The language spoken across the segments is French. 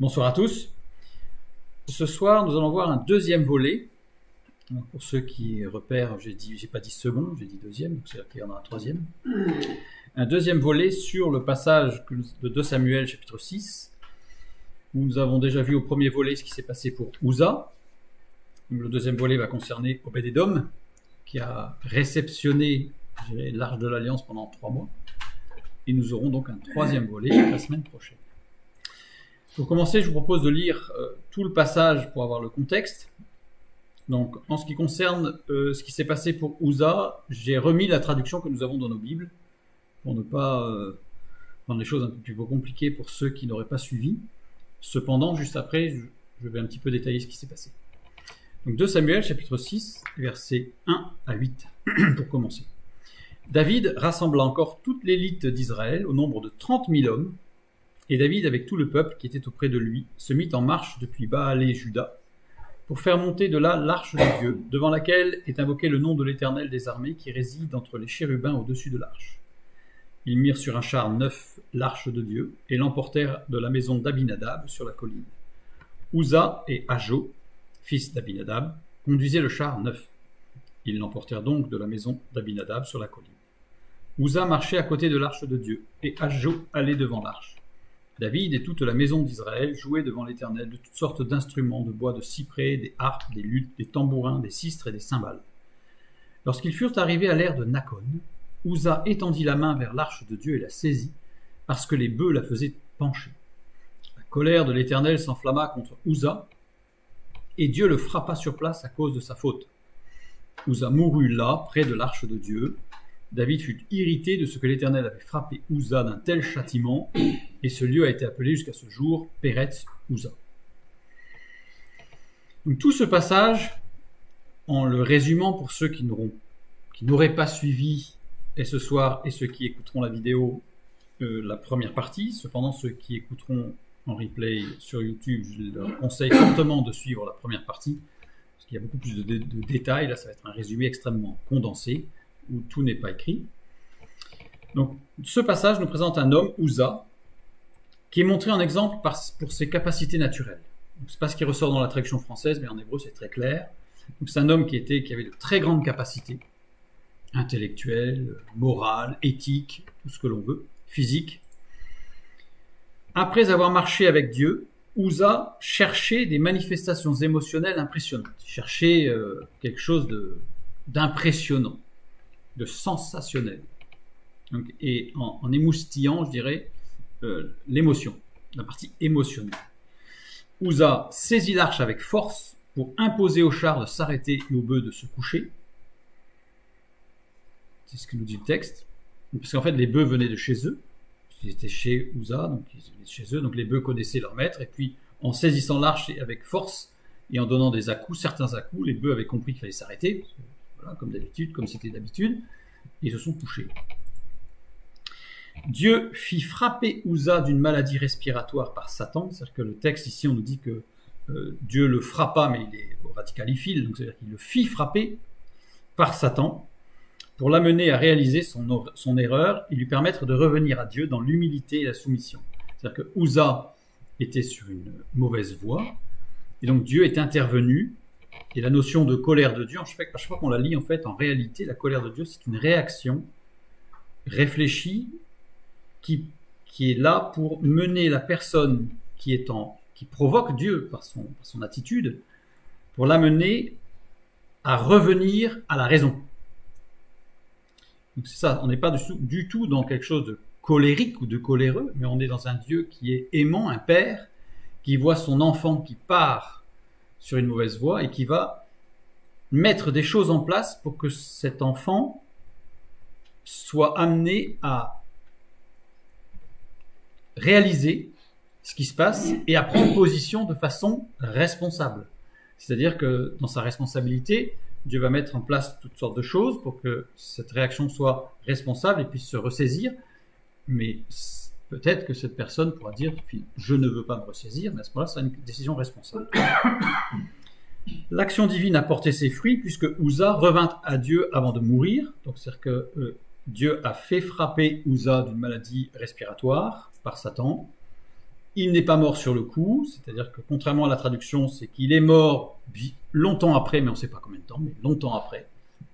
Bonsoir à tous. Ce soir, nous allons voir un deuxième volet. Donc, pour ceux qui repèrent, j'ai pas dit second, j'ai dit deuxième, donc c'est-à-dire qu'il y en a un troisième. Un deuxième volet sur le passage de 2 Samuel chapitre 6, où nous avons déjà vu au premier volet ce qui s'est passé pour Uza. Donc, le deuxième volet va concerner Obed-Edom, qui a réceptionné l'Arche de l'Alliance pendant 3 mois. Et nous aurons donc un troisième volet la semaine prochaine. Pour commencer, je vous propose de lire tout le passage pour avoir le contexte. Donc, en ce qui concerne ce qui s'est passé pour Uza, j'ai remis la traduction que nous avons dans nos Bibles pour ne pas rendre les choses un peu compliquées pour ceux qui n'auraient pas suivi. Cependant, juste après, je vais un petit peu détailler ce qui s'est passé. Donc, 2 Samuel, chapitre 6, versets 1 à 8, pour commencer. David rassembla encore toute l'élite d'Israël au nombre de 30 000 hommes, et David, avec tout le peuple qui était auprès de lui, se mit en marche depuis Baal-et-Juda, pour faire monter de là l'arche de Dieu, devant laquelle est invoqué le nom de l'Éternel des armées qui réside entre les chérubins au-dessus de l'arche. Ils mirent sur un char neuf l'arche de Dieu et l'emportèrent de la maison d'Abinadab sur la colline. Uza et Ajo, fils d'Abinadab, conduisaient le char neuf. Ils l'emportèrent donc de la maison d'Abinadab sur la colline. Uza marchait à côté de l'arche de Dieu et Ajo allait devant l'arche. David et toute la maison d'Israël jouaient devant l'Éternel de toutes sortes d'instruments de bois de cyprès, des harpes, des luths, des tambourins, des sistres et des cymbales. Lorsqu'ils furent arrivés à l'ère de Nakon, Uza étendit la main vers l'arche de Dieu et la saisit, parce que les bœufs la faisaient pencher. La colère de l'Éternel s'enflamma contre Uza, et Dieu le frappa sur place à cause de sa faute. Uza mourut là, près de l'arche de Dieu. David fut irrité de ce que l'Éternel avait frappé Uza d'un tel châtiment, et ce lieu a été appelé jusqu'à ce jour Péretz Uza. Donc tout ce passage, en le résumant pour ceux qui n'auraient pas suivi, et ce soir, et ceux qui écouteront la vidéo, la première partie. Cependant, ceux qui écouteront en replay sur YouTube, je leur conseille fortement de suivre la première partie, parce qu'il y a beaucoup plus de détails. Là, ça va être un résumé extrêmement condensé, où tout n'est pas écrit. Donc, ce passage nous présente un homme, Uza, qui est montré en exemple pour ses capacités naturelles. Ce n'est pas ce qui ressort dans la traduction française, mais en hébreu, c'est très clair. Donc, c'est un homme qui avait de très grandes capacités, intellectuelles, morales, éthiques, tout ce que l'on veut, physiques. Après avoir marché avec Dieu, Uza cherchait des manifestations émotionnelles impressionnantes. Il cherchait quelque chose d'impressionnant, de sensationnel. Donc, et en émoustillant, je dirais, l'émotion, la partie émotionnelle. Uza saisit l'arche avec force pour imposer au char de s'arrêter et aux bœufs de se coucher. C'est ce que nous dit le texte. Parce qu'en fait, les bœufs venaient de chez eux. Ils étaient chez Uza, donc ils venaient de chez eux. Donc les bœufs connaissaient leur maître. Et puis, en saisissant l'arche avec force et en donnant des à-coups, certains à-coups, les bœufs avaient compris qu'il fallait s'arrêter. Voilà, comme d'habitude, comme c'était d'habitude. Et ils se sont couchés. Dieu fit frapper Uza d'une maladie respiratoire par Satan. C'est-à-dire que le texte ici, on nous dit que Dieu le frappa, mais il est au radicalifile, donc c'est-à-dire qu'il le fit frapper par Satan pour l'amener à réaliser son erreur et lui permettre de revenir à Dieu dans l'humilité et la soumission. C'est-à-dire que Uza était sur une mauvaise voie, et donc Dieu est intervenu. Et la notion de colère de Dieu, à chaque fois qu'on la lit, en fait, en réalité, la colère de Dieu, c'est une réaction réfléchie qui est là pour mener la personne qui provoque Dieu par son attitude, pour l'amener à revenir à la raison. Donc c'est ça, on n'est pas du tout dans quelque chose de colérique ou de coléreux, mais on est dans un Dieu qui est aimant, un père, qui voit son enfant qui part sur une mauvaise voie et qui va mettre des choses en place pour que cet enfant soit amené à réaliser ce qui se passe et à prendre position de façon responsable. C'est-à-dire que dans sa responsabilité, Dieu va mettre en place toutes sortes de choses pour que cette réaction soit responsable et puisse se ressaisir. Mais peut-être que cette personne pourra dire « je ne veux pas me ressaisir », mais à ce moment-là, c'est une décision responsable. L'action divine a porté ses fruits puisque Uza revint à Dieu avant de mourir. Donc c'est-à-dire que Dieu a fait frapper Uza d'une maladie respiratoire par Satan. il n'est pas mort sur le coup, c'est-à-dire que contrairement à la traduction, c'est qu'il est mort longtemps après, mais on ne sait pas combien de temps, mais longtemps après,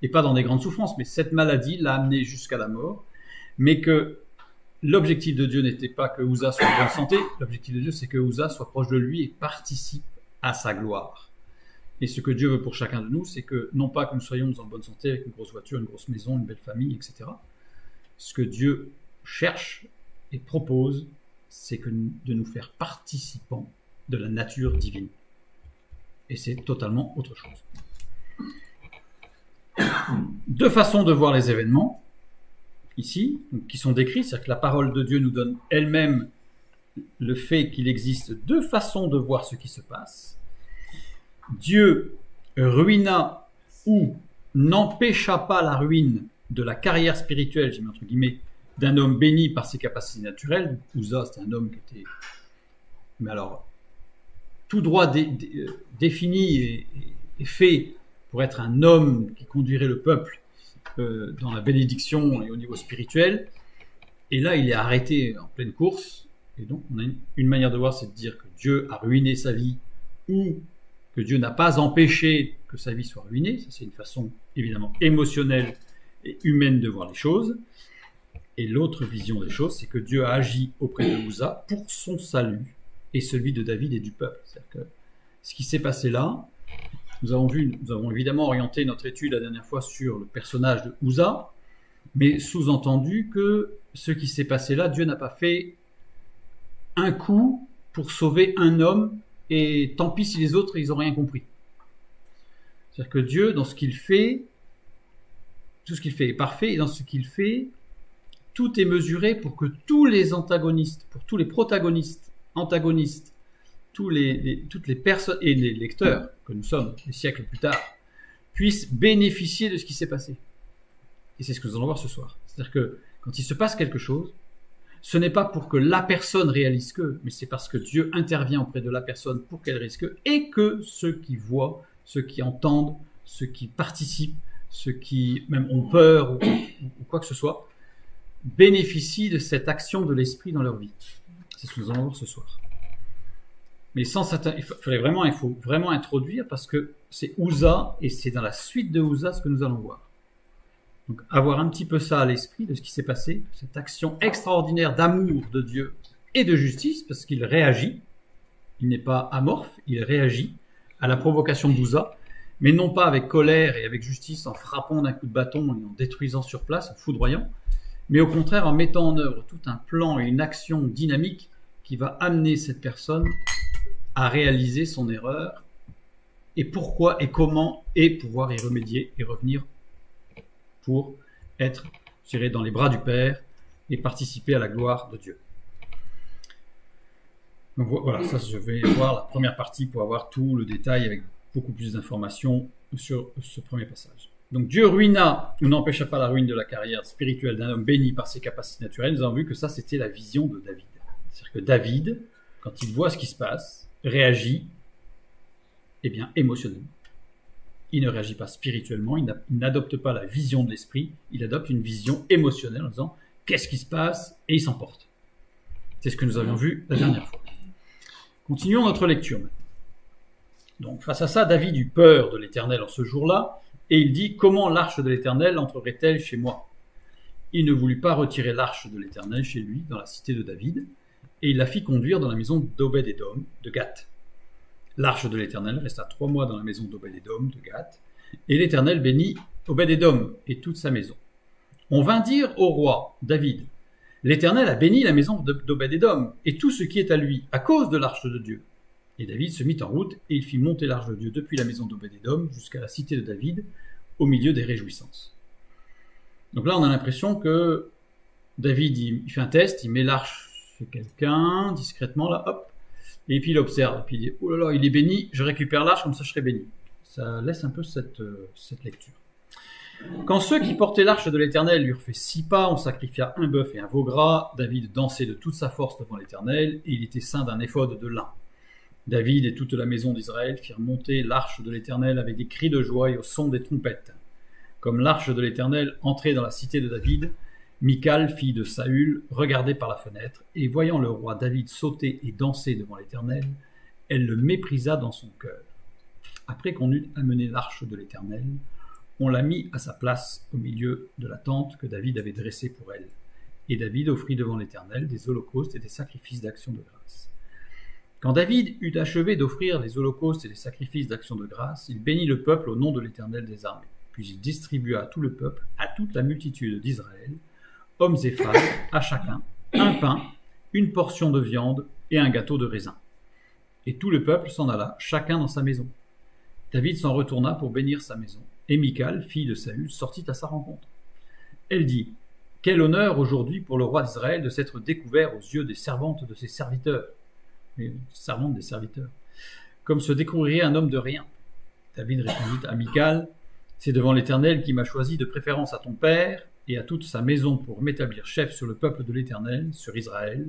et pas dans des grandes souffrances, mais cette maladie l'a amené jusqu'à la mort, mais que l'objectif de Dieu n'était pas que Uzzah soit en bonne santé, l'objectif de Dieu c'est que Uzzah soit proche de lui et participe à sa gloire. Et ce que Dieu veut pour chacun de nous, c'est que non pas que nous soyons en bonne santé avec une grosse voiture, une grosse maison, une belle famille, etc. Ce que Dieu cherche et propose, c'est de nous faire participants de la nature divine. Et c'est totalement autre chose. Deux façons de voir les événements, ici, qui sont décrits, c'est-à-dire que la parole de Dieu nous donne elle-même le fait qu'il existe deux façons de voir ce qui se passe. Dieu ruina ou n'empêcha pas la ruine de la carrière spirituelle, j'ai mis entre guillemets, d'un homme béni par ses capacités naturelles. Uzzah, c'était un homme qui était, mais alors, tout droit défini et fait pour être un homme qui conduirait le peuple dans la bénédiction et au niveau spirituel. Et là, il est arrêté en pleine course. Et donc, on a une manière de voir, c'est de dire que Dieu a ruiné sa vie ou que Dieu n'a pas empêché que sa vie soit ruinée. Ça, c'est une façon évidemment émotionnelle et humaine de voir les choses. Et l'autre vision des choses, c'est que Dieu a agi auprès de Uzzah pour son salut et celui de David et du peuple. C'est-à-dire que ce qui s'est passé là, nous avons évidemment orienté notre étude la dernière fois sur le personnage de Uzzah, mais sous-entendu que ce qui s'est passé là, Dieu n'a pas fait un coup pour sauver un homme et tant pis si les autres ils n'ont rien compris. C'est-à-dire que Dieu, dans ce qu'il fait, tout ce qu'il fait est parfait, et dans ce qu'il fait, tout est mesuré pour que tous les antagonistes, pour tous les protagonistes, antagonistes, toutes les personnes et les lecteurs que nous sommes des siècles plus tard, puissent bénéficier de ce qui s'est passé. Et c'est ce que nous allons voir ce soir. C'est-à-dire que quand il se passe quelque chose, ce n'est pas pour que la personne réalise que, mais c'est parce que Dieu intervient auprès de la personne pour qu'elle réalise que, et que ceux qui voient, ceux qui entendent, ceux qui participent, ceux qui même ont peur ou quoi que ce soit, bénéficient de cette action de l'esprit dans leur vie. C'est ce que nous allons voir ce soir. Mais il faut vraiment introduire parce que c'est Uzzah et c'est dans la suite de Uzzah ce que nous allons voir. Donc avoir un petit peu ça à l'esprit de ce qui s'est passé, cette action extraordinaire d'amour de Dieu et de justice, parce qu'il réagit, il n'est pas amorphe, il réagit à la provocation d'Uzzah, mais non pas avec colère et avec justice en frappant d'un coup de bâton et en détruisant sur place, en foudroyant, mais au contraire en mettant en œuvre tout un plan et une action dynamique qui va amener cette personne à réaliser son erreur et pourquoi et comment et pouvoir y remédier et revenir pour être, je dirais, dans les bras du Père et participer à la gloire de Dieu. Donc voilà, ça je vais voir la première partie pour avoir tout le détail avec beaucoup plus d'informations sur ce premier passage. Donc Dieu ruina ou n'empêcha pas la ruine de la carrière spirituelle d'un homme béni par ses capacités naturelles. Nous avons vu que ça c'était la vision de David. C'est-à-dire que David, quand il voit ce qui se passe, réagit émotionnellement. Il ne réagit pas spirituellement, il n'adopte pas la vision de l'esprit, il adopte une vision émotionnelle en disant qu'est-ce qui se passe et il s'emporte. C'est ce que nous avions vu la dernière fois. Continuons notre lecture maintenant. Donc face à ça, David eut peur de l'Éternel en ce jour-là et il dit comment l'arche de l'Éternel entrerait-elle chez moi? Il ne voulut pas retirer l'arche de l'Éternel chez lui dans la cité de David et il la fit conduire dans la maison d'Obed-Édom de Gath. L'arche de l'Éternel resta 3 mois dans la maison d'Obed-Édom de Gath, et l'Éternel bénit Obed-Édom et toute sa maison. On vint dire au roi David, l'Éternel a béni la maison d'Obed-Édom et tout ce qui est à lui à cause de l'arche de Dieu. Et David se mit en route et il fit monter l'arche de Dieu depuis la maison d'Obed-Édom jusqu'à la cité de David, au milieu des réjouissances. Donc là, on a l'impression que David, il fait un test, il met l'arche chez quelqu'un, discrètement, là, hop, et puis il observe, et puis il dit, oh là là, il est béni, je récupère l'arche, comme ça je serai béni. Ça laisse un peu cette lecture. Quand ceux qui portaient l'arche de l'Éternel eurent fait 6 pas, on sacrifia un bœuf et un veau gras, David dansait de toute sa force devant l'Éternel, et il était ceint d'un éphod de lin. David et toute la maison d'Israël firent monter l'arche de l'Éternel avec des cris de joie et au son des trompettes. Comme l'arche de l'Éternel entrait dans la cité de David, Michal, fille de Saül, regardait par la fenêtre, et voyant le roi David sauter et danser devant l'Éternel, elle le méprisa dans son cœur. Après qu'on eut amené l'arche de l'Éternel, on la mit à sa place au milieu de la tente que David avait dressée pour elle. Et David offrit devant l'Éternel des holocaustes et des sacrifices d'action de grâce. Quand David eut achevé d'offrir les holocaustes et les sacrifices d'action de grâce, il bénit le peuple au nom de l'Éternel des armées. Puis il distribua à tout le peuple, à toute la multitude d'Israël, hommes et femmes, à chacun, un pain, une portion de viande et un gâteau de raisin. Et tout le peuple s'en alla, chacun dans sa maison. David s'en retourna pour bénir sa maison, et Michal, fille de Saül, sortit à sa rencontre. Elle dit : « Quel honneur aujourd'hui pour le roi d'Israël de s'être découvert aux yeux des servantes de ses serviteurs. » Servantes des serviteurs. Comme se découvrirait un homme de rien. David répondit à Michal : « C'est devant l'Éternel qui m'a choisi de préférence à ton père et à toute sa maison pour m'établir chef sur le peuple de l'Éternel, sur Israël.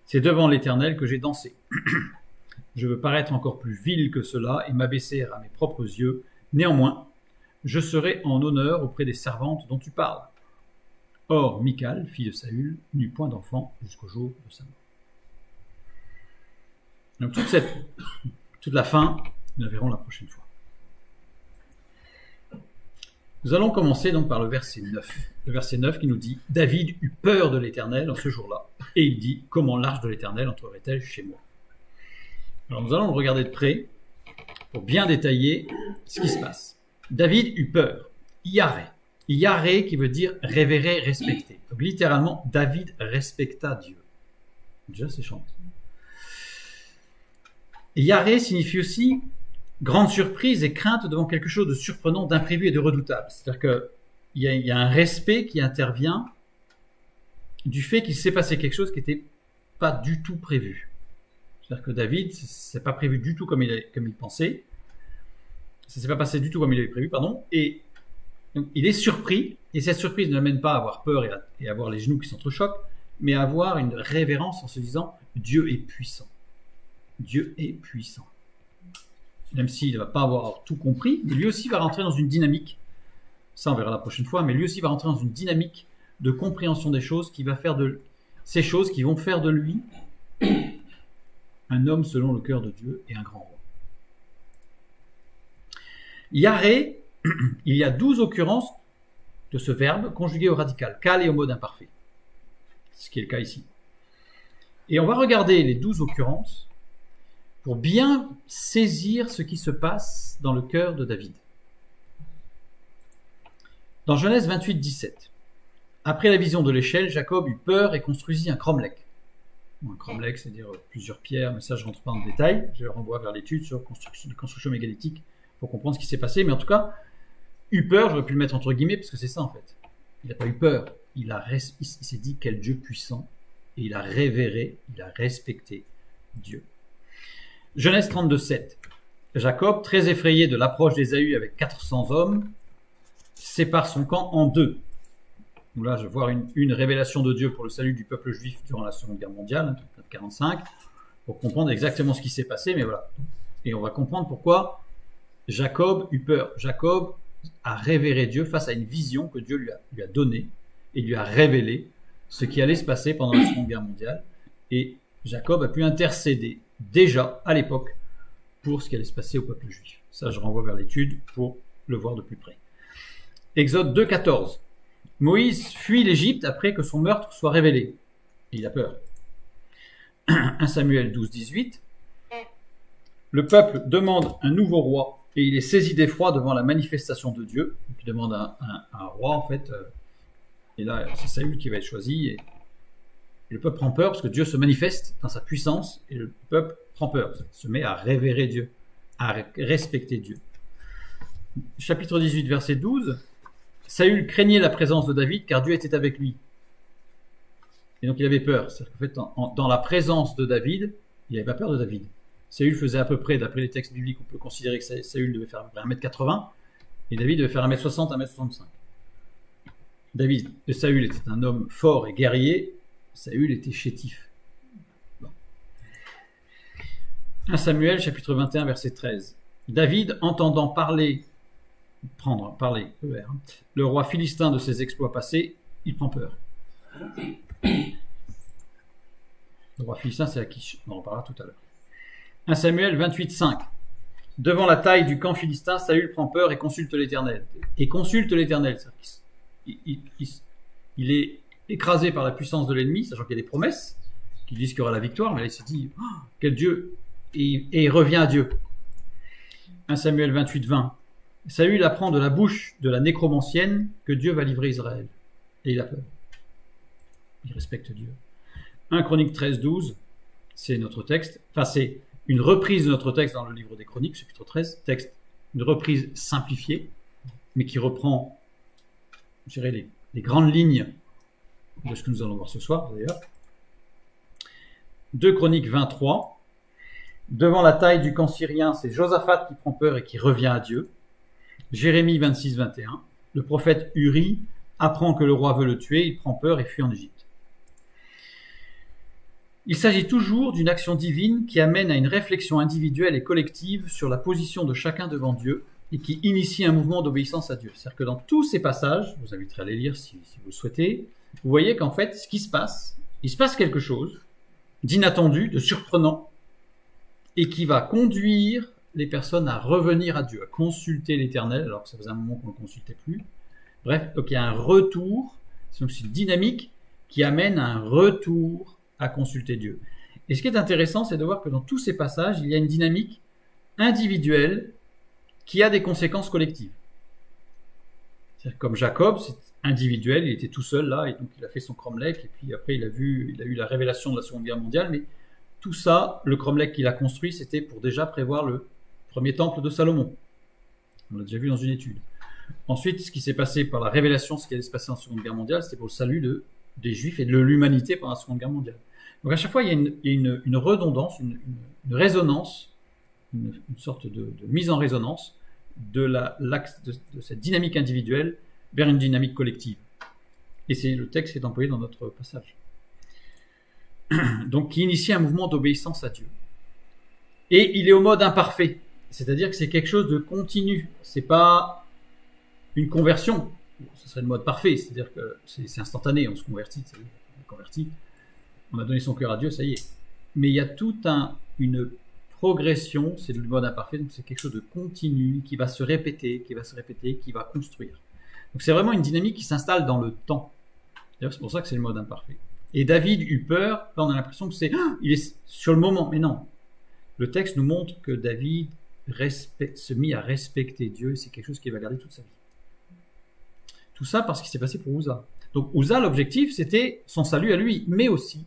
C'est devant l'Éternel que j'ai dansé. Je veux paraître encore plus vil que cela et m'abaisser à mes propres yeux. Néanmoins, je serai en honneur auprès des servantes dont tu parles. » Or, Michal, fille de Saül, n'eut point d'enfant jusqu'au jour de sa mort. Donc toute la fin, nous la verrons la prochaine fois. Nous allons commencer donc par le verset 9. Le verset 9 qui nous dit « David eut peur de l'Éternel en ce jour-là, et il dit « Comment l'arche de l'Éternel entrerait-elle chez moi ?» Alors nous allons le regarder de près pour bien détailler ce qui se passe. David eut peur. Yaré. Yaré qui veut dire révérer, respecter. Donc littéralement, David respecta Dieu. Déjà c'est chante. Yaré signifie aussi grande surprise et crainte devant quelque chose de surprenant, d'imprévu et de redoutable. C'est-à-dire qu'il y a un respect qui intervient du fait qu'il s'est passé quelque chose qui n'était pas du tout prévu. C'est-à-dire que David, c'est pas prévu du tout comme il pensait. Ça s'est pas passé du tout comme il avait prévu, pardon. Et donc, il est surpris, et cette surprise ne l'amène pas à avoir peur et à avoir les genoux qui s'entrechoquent, mais à avoir une révérence en se disant « Dieu est puissant ». Dieu est puissant. Même s'il ne va pas avoir tout compris, mais lui aussi va rentrer dans une dynamique, ça on verra la prochaine fois, mais lui aussi va rentrer dans une dynamique de compréhension des choses qui va faire de ces choses qui vont faire de lui un homme selon le cœur de Dieu et un grand roi. Yaré, il y a 12 occurrences de ce verbe conjugué au radical, kal et au mode imparfait. Ce qui est le cas ici. Et on va regarder les 12 occurrences pour bien saisir ce qui se passe dans le cœur de David. Dans Genèse 28, 17, après la vision de l'échelle, Jacob eut peur et construisit un cromlech. Bon, un cromlech, c'est-à-dire plusieurs pierres, mais ça je ne rentre pas dans le détail. Je renvoie vers l'étude sur les constructions mégalithiques pour comprendre ce qui s'est passé. Mais en tout cas, eut peur, j'aurais pu le mettre entre guillemets, parce que c'est ça en fait. Il n'a pas eu peur. Il s'est dit quel Dieu puissant, et il a révéré, il a respecté Dieu. Genèse 32, 7. Jacob, très effrayé de l'approche d'Ésaü avec 400 hommes, sépare son camp en deux. Donc là, je vais voir une révélation de Dieu pour le salut du peuple juif durant la Seconde Guerre mondiale, 1945, pour comprendre exactement ce qui s'est passé, mais voilà. Et on va comprendre pourquoi Jacob eut peur. Jacob a révéré Dieu face à une vision que Dieu lui a donnée et lui a révélé ce qui allait se passer pendant la Seconde Guerre mondiale. Et Jacob a pu intercéder déjà à l'époque pour ce qui allait se passer au peuple juif. Ça, je renvoie vers l'étude pour le voir de plus près. Exode 2, 14. Moïse fuit l'Égypte après que son meurtre soit révélé. Il a peur. 1 Samuel 12, 18. Le peuple demande un nouveau roi et il est saisi d'effroi devant la manifestation de Dieu. Il demande un roi en fait. Et là, c'est Saül qui va être choisi. Et le peuple prend peur parce que Dieu se manifeste dans sa puissance et le peuple prend peur. Il se met à révérer Dieu, à respecter Dieu. Chapitre 18, verset 12. Saül craignait la présence de David car Dieu était avec lui. Et donc il avait peur. C'est-à-dire qu'en fait, dans la présence de David, il n'avait pas peur de David. Saül faisait à peu près, d'après les textes bibliques, on peut considérer que Saül devait faire à peu près 1m80 et David devait faire 1m60, 1m65. Saül était un homme fort et guerrier. Saül était chétif. Bon. 1 Samuel, chapitre 21, verset 13. David, entendant parler le roi philistin de ses exploits passés, il prend peur. Le roi philistin, c'est Akish. On en reparlera tout à l'heure. 1 Samuel 28, 5. Devant la taille du camp philistin, Saül prend peur et consulte l'Éternel. Et consulte l'Éternel. Il est écrasé par la puissance de l'ennemi, sachant qu'il y a des promesses qui disent qu'il y aura la victoire, mais là il se dit, oh, quel Dieu, et il revient à Dieu. 1 Samuel 28, 20. Saül apprend de la bouche de la nécromancienne que Dieu va livrer Israël. Et il a peur. Il respecte Dieu. 1 Chroniques 13, 12, c'est notre texte. Enfin, c'est une reprise de notre texte dans le livre des Chroniques, chapitre 13, texte, une reprise simplifiée, mais qui reprend, je dirais, les grandes lignes de ce que nous allons voir ce soir, d'ailleurs. 2 Chroniques 23. Devant la taille du camp syrien, c'est Josaphat qui prend peur et qui revient à Dieu. Jérémie 26, 21. Le prophète Uri apprend que le roi veut le tuer, il prend peur et fuit en Égypte. Il s'agit toujours d'une action divine qui amène à une réflexion individuelle et collective sur la position de chacun devant Dieu et qui initie un mouvement d'obéissance à Dieu. C'est-à-dire que dans tous ces passages, je vous inviterai à les lire si vous le souhaitez, vous voyez qu'en fait, ce qui se passe, il se passe quelque chose d'inattendu, de surprenant, et qui va conduire les personnes à revenir à Dieu, à consulter l'Éternel, alors que ça faisait un moment qu'on ne le consultait plus. Bref, donc il y a un retour, c'est donc une dynamique qui amène à un retour à consulter Dieu. Et ce qui est intéressant, c'est de voir que dans tous ces passages, il y a une dynamique individuelle qui a des conséquences collectives. C'est-à-dire comme Jacob, c'est individuel, il était tout seul là, et donc il a fait son cromlech, et puis après il a eu la révélation de la Seconde Guerre mondiale, mais tout ça, le cromlech qu'il a construit, c'était pour déjà prévoir le premier temple de Salomon. On l'a déjà vu dans une étude. Ensuite, ce qui s'est passé par la révélation, ce qui allait se passer en Seconde Guerre mondiale, c'était pour le salut des Juifs et de l'humanité pendant la Seconde Guerre mondiale. Donc à chaque fois, il y a une redondance, une résonance, une sorte de mise en résonance de cette dynamique individuelle vers une dynamique collective. Et c'est le texte qui est employé dans notre passage. Donc qui initie un mouvement d'obéissance à Dieu. Et il est au mode imparfait, c'est-à-dire que c'est quelque chose de continu. C'est pas une conversion. Ce serait le mode parfait, c'est-à-dire que c'est instantané, on se convertit, ça y est, on est converti, on a donné son cœur à Dieu, ça y est. Mais il y a toute une progression, c'est le mode imparfait, donc c'est quelque chose de continu, qui va se répéter, qui va construire. Donc c'est vraiment une dynamique qui s'installe dans le temps. D'ailleurs, c'est pour ça que c'est le mode imparfait. Et David eut peur, là on a l'impression que il est sur le moment, mais non. Le texte nous montre que David se mit à respecter Dieu, et c'est quelque chose qu'il va garder toute sa vie. Tout ça parce qu'il s'est passé pour Uza. Donc Uza, l'objectif, c'était son salut à lui, mais aussi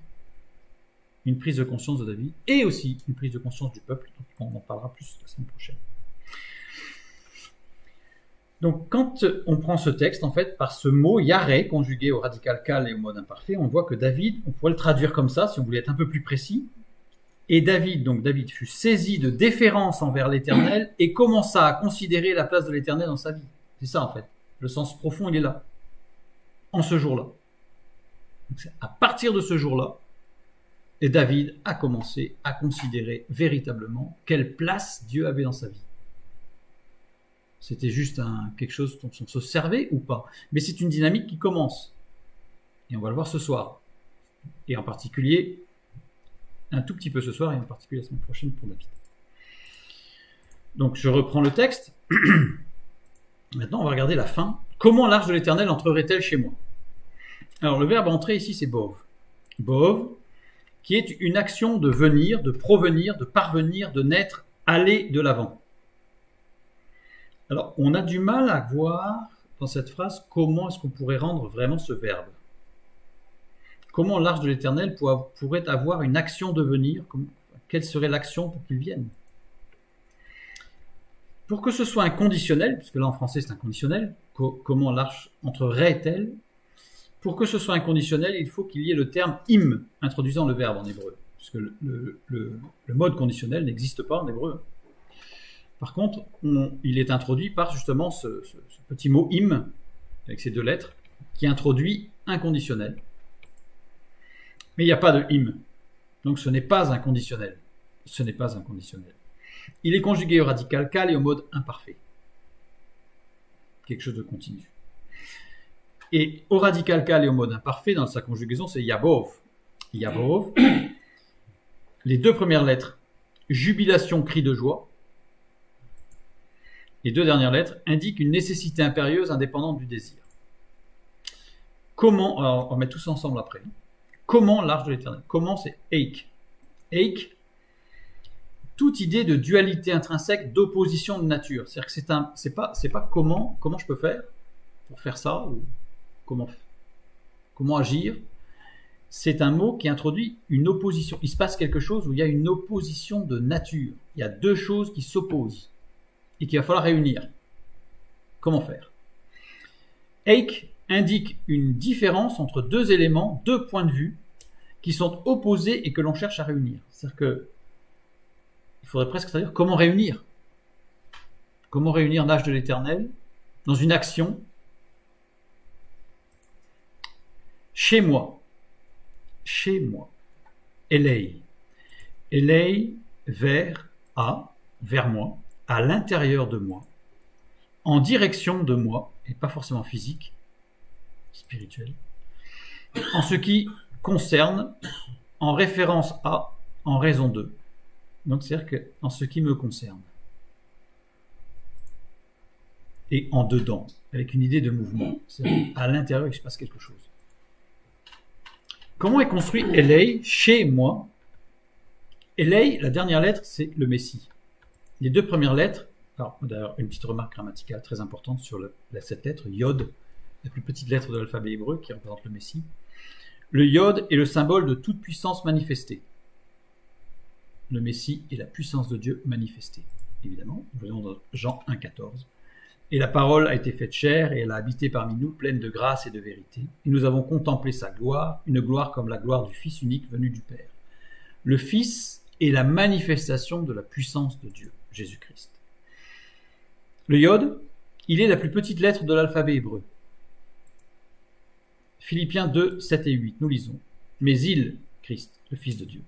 une prise de conscience de David, et aussi une prise de conscience du peuple, dont on en parlera plus la semaine prochaine. Donc quand on prend ce texte, en fait, par ce mot yaré, conjugué au radical kal et au mode imparfait, on voit que David, on pourrait le traduire comme ça, si on voulait être un peu plus précis, et David fut saisi de déférence envers l'Éternel, et commença à considérer la place de l'Éternel dans sa vie. C'est ça, en fait. Le sens profond, il est là, en ce jour-là. Donc c'est à partir de ce jour-là, et David a commencé à considérer véritablement quelle place Dieu avait dans sa vie. C'était juste quelque chose dont on se servait ou pas. Mais c'est une dynamique qui commence. Et on va le voir ce soir. Et en particulier, un tout petit peu ce soir, et en particulier la semaine prochaine pour David. Donc je reprends le texte. Maintenant, on va regarder la fin. Comment l'arche de l'Éternel entrerait-elle chez moi? Alors, le verbe entrer ici, c'est bov. Bov, qui est une action de venir, de provenir, de parvenir, de naître, aller de l'avant. Alors, on a du mal à voir dans cette phrase comment est-ce qu'on pourrait rendre vraiment ce verbe. Comment l'arche de l'Éternel pourrait avoir une action de venir? Quelle serait l'action pour qu'il vienne? Pour que ce soit un conditionnel, puisque là en français c'est un conditionnel, comment l'arche entrerait-elle? Pour que ce soit un conditionnel, il faut qu'il y ait le terme im introduisant le verbe en hébreu, puisque le mode conditionnel n'existe pas en hébreu. Par contre, il est introduit par justement ce petit mot im, avec ces deux lettres, qui introduit un conditionnel. Mais il n'y a pas de im, donc ce n'est pas un conditionnel. Ce n'est pas un conditionnel. Il est conjugué au radical kal et au mode imparfait. Quelque chose de continu. Et au radical cal et au mode imparfait, dans sa conjugaison, c'est Yabov. Yabov. Les deux premières lettres, jubilation, cri de joie. Les deux dernières lettres indiquent une nécessité impérieuse indépendante du désir. Comment, alors on va mettre tout ça ensemble après. Comment l'arche de l'éternel? Comment c'est Eik. Eik, toute idée de dualité intrinsèque, d'opposition de nature. C'est-à-dire que c'est pas comment je peux faire pour faire ça, ou comment agir. C'est un mot qui introduit une opposition. Il se passe quelque chose où il y a une opposition de nature. Il y a deux choses qui s'opposent et qu'il va falloir réunir. Comment faire? Eik indique une différence entre deux éléments, deux points de vue qui sont opposés et que l'on cherche à réunir. C'est-à-dire que il faudrait presque savoir comment réunir. Comment réunir l'âge de l'éternel dans une action chez moi. Chez moi. Elei. Elei, vers moi, à l'intérieur de moi, en direction de moi, et pas forcément physique, spirituel, en ce qui concerne, en référence à, en raison de. Donc c'est-à-dire que en ce qui me concerne. Et en dedans, avec une idée de mouvement. C'est-à-dire à l'intérieur, il se passe quelque chose. Comment est construit Elei chez moi? Elei, la dernière lettre, c'est le Messie. Les deux premières lettres, alors d'ailleurs une petite remarque grammaticale très importante sur cette lettre, Yod, la plus petite lettre de l'alphabet hébreu qui représente le Messie. Le Yod est le symbole de toute puissance manifestée. Le Messie est la puissance de Dieu manifestée, évidemment. Nous voyons dans Jean 1,14. Et la parole a été faite chair, et elle a habité parmi nous, pleine de grâce et de vérité. Et nous avons contemplé sa gloire, une gloire comme la gloire du Fils unique venu du Père. Le Fils est la manifestation de la puissance de Dieu, Jésus-Christ. Le Yod, il est la plus petite lettre de l'alphabet hébreu. Philippiens 2, 7 et 8, nous lisons. Mais il, Christ, le Fils de Dieu,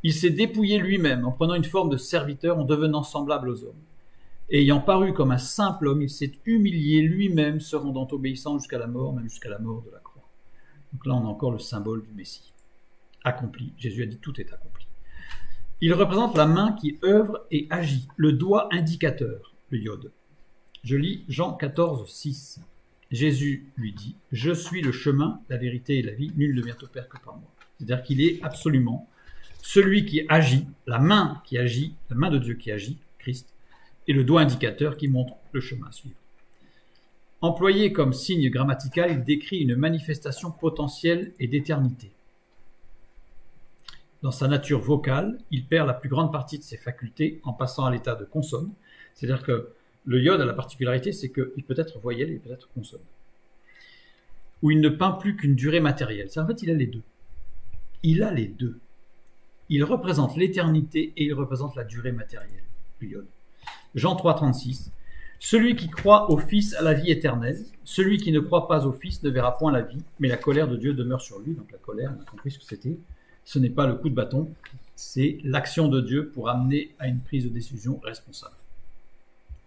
il s'est dépouillé lui-même en prenant une forme de serviteur, en devenant semblable aux hommes. Et ayant paru comme un simple homme, il s'est humilié lui-même, se rendant obéissant jusqu'à la mort, même jusqu'à la mort de la croix. Donc là, on a encore le symbole du Messie. Accompli. Jésus a dit tout est accompli. Il représente la main qui œuvre et agit, le doigt indicateur, le Yod. Je lis Jean 14, 6. Jésus lui dit, « Je suis le chemin, la vérité et la vie, nul ne vient au Père que par moi. » C'est-à-dire qu'il est absolument celui qui agit, la main de Dieu qui agit, Christ, et le doigt indicateur qui montre le chemin à suivre. Employé comme signe grammatical, il décrit une manifestation potentielle et d'éternité. Dans sa nature vocale, il perd la plus grande partie de ses facultés en passant à l'état de consonne. C'est-à-dire que le Yod a la particularité, c'est qu'il peut être voyelle et il peut être consonne. Où il ne peint plus qu'une durée matérielle. En fait, il a les deux. Il a les deux. Il représente l'éternité et il représente la durée matérielle, le Yod. Jean 3, 36. Celui qui croit au Fils a la vie éternelle. Celui qui ne croit pas au Fils ne verra point la vie, mais la colère de Dieu demeure sur lui. Donc la colère, on a compris ce que c'était. Ce n'est pas le coup de bâton, c'est l'action de Dieu pour amener à une prise de décision responsable.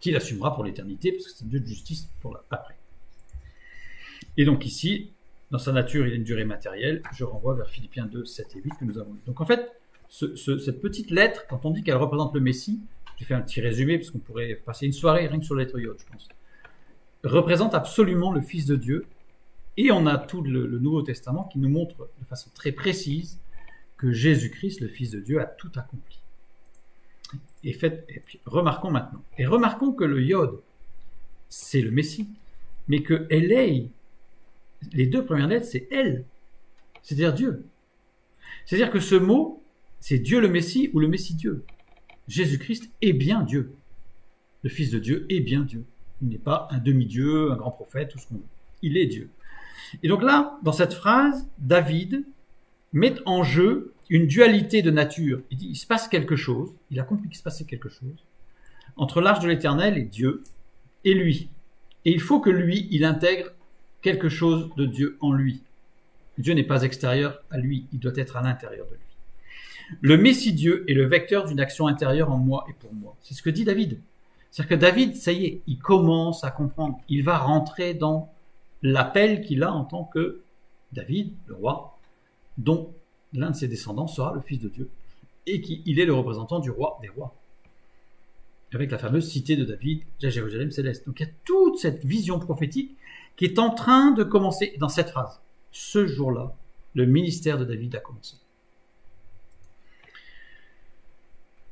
Qu'il assumera pour l'éternité, parce que c'est un Dieu de justice pour l'après. Et donc ici, dans sa nature, il a une durée matérielle. Je renvoie vers Philippiens 2, 7 et 8 que nous avons lu. Donc en fait, cette petite lettre, quand on dit qu'elle représente le Messie, j'ai fait un petit résumé, parce qu'on pourrait passer une soirée rien que sur la lettre Yod, je pense, représente absolument le Fils de Dieu. Et on a tout le Nouveau Testament qui nous montre de façon très précise que Jésus-Christ, le Fils de Dieu, a tout accompli. Et puis, remarquons que le Yod, c'est le Messie, mais que Elei, les deux premières lettres, c'est elle, c'est-à-dire Dieu. C'est-à-dire que ce mot, c'est Dieu le Messie ou le Messie Dieu. Jésus-Christ est bien Dieu. Le Fils de Dieu est bien Dieu. Il n'est pas un demi-dieu, un grand prophète, tout ce qu'on veut. Il est Dieu. Et donc là, dans cette phrase, David met en jeu une dualité de nature. Il dit, il se passe quelque chose, il a compris qu'il se passait quelque chose, entre l'arche de l'Éternel et Dieu, et lui. Et il faut que lui, il intègre quelque chose de Dieu en lui. Dieu n'est pas extérieur à lui, il doit être à l'intérieur de lui. Le Messie Dieu est le vecteur d'une action intérieure en moi et pour moi. C'est ce que dit David. C'est-à-dire que David, ça y est, il commence à comprendre. Il va rentrer dans l'appel qu'il a en tant que David, le roi, dont l'un de ses descendants sera le Fils de Dieu, et qu'il est le représentant du roi des rois, avec la fameuse cité de David, la Jérusalem céleste. Donc il y a toute cette vision prophétique qui est en train de commencer dans cette phrase. Ce jour-là, le ministère de David a commencé.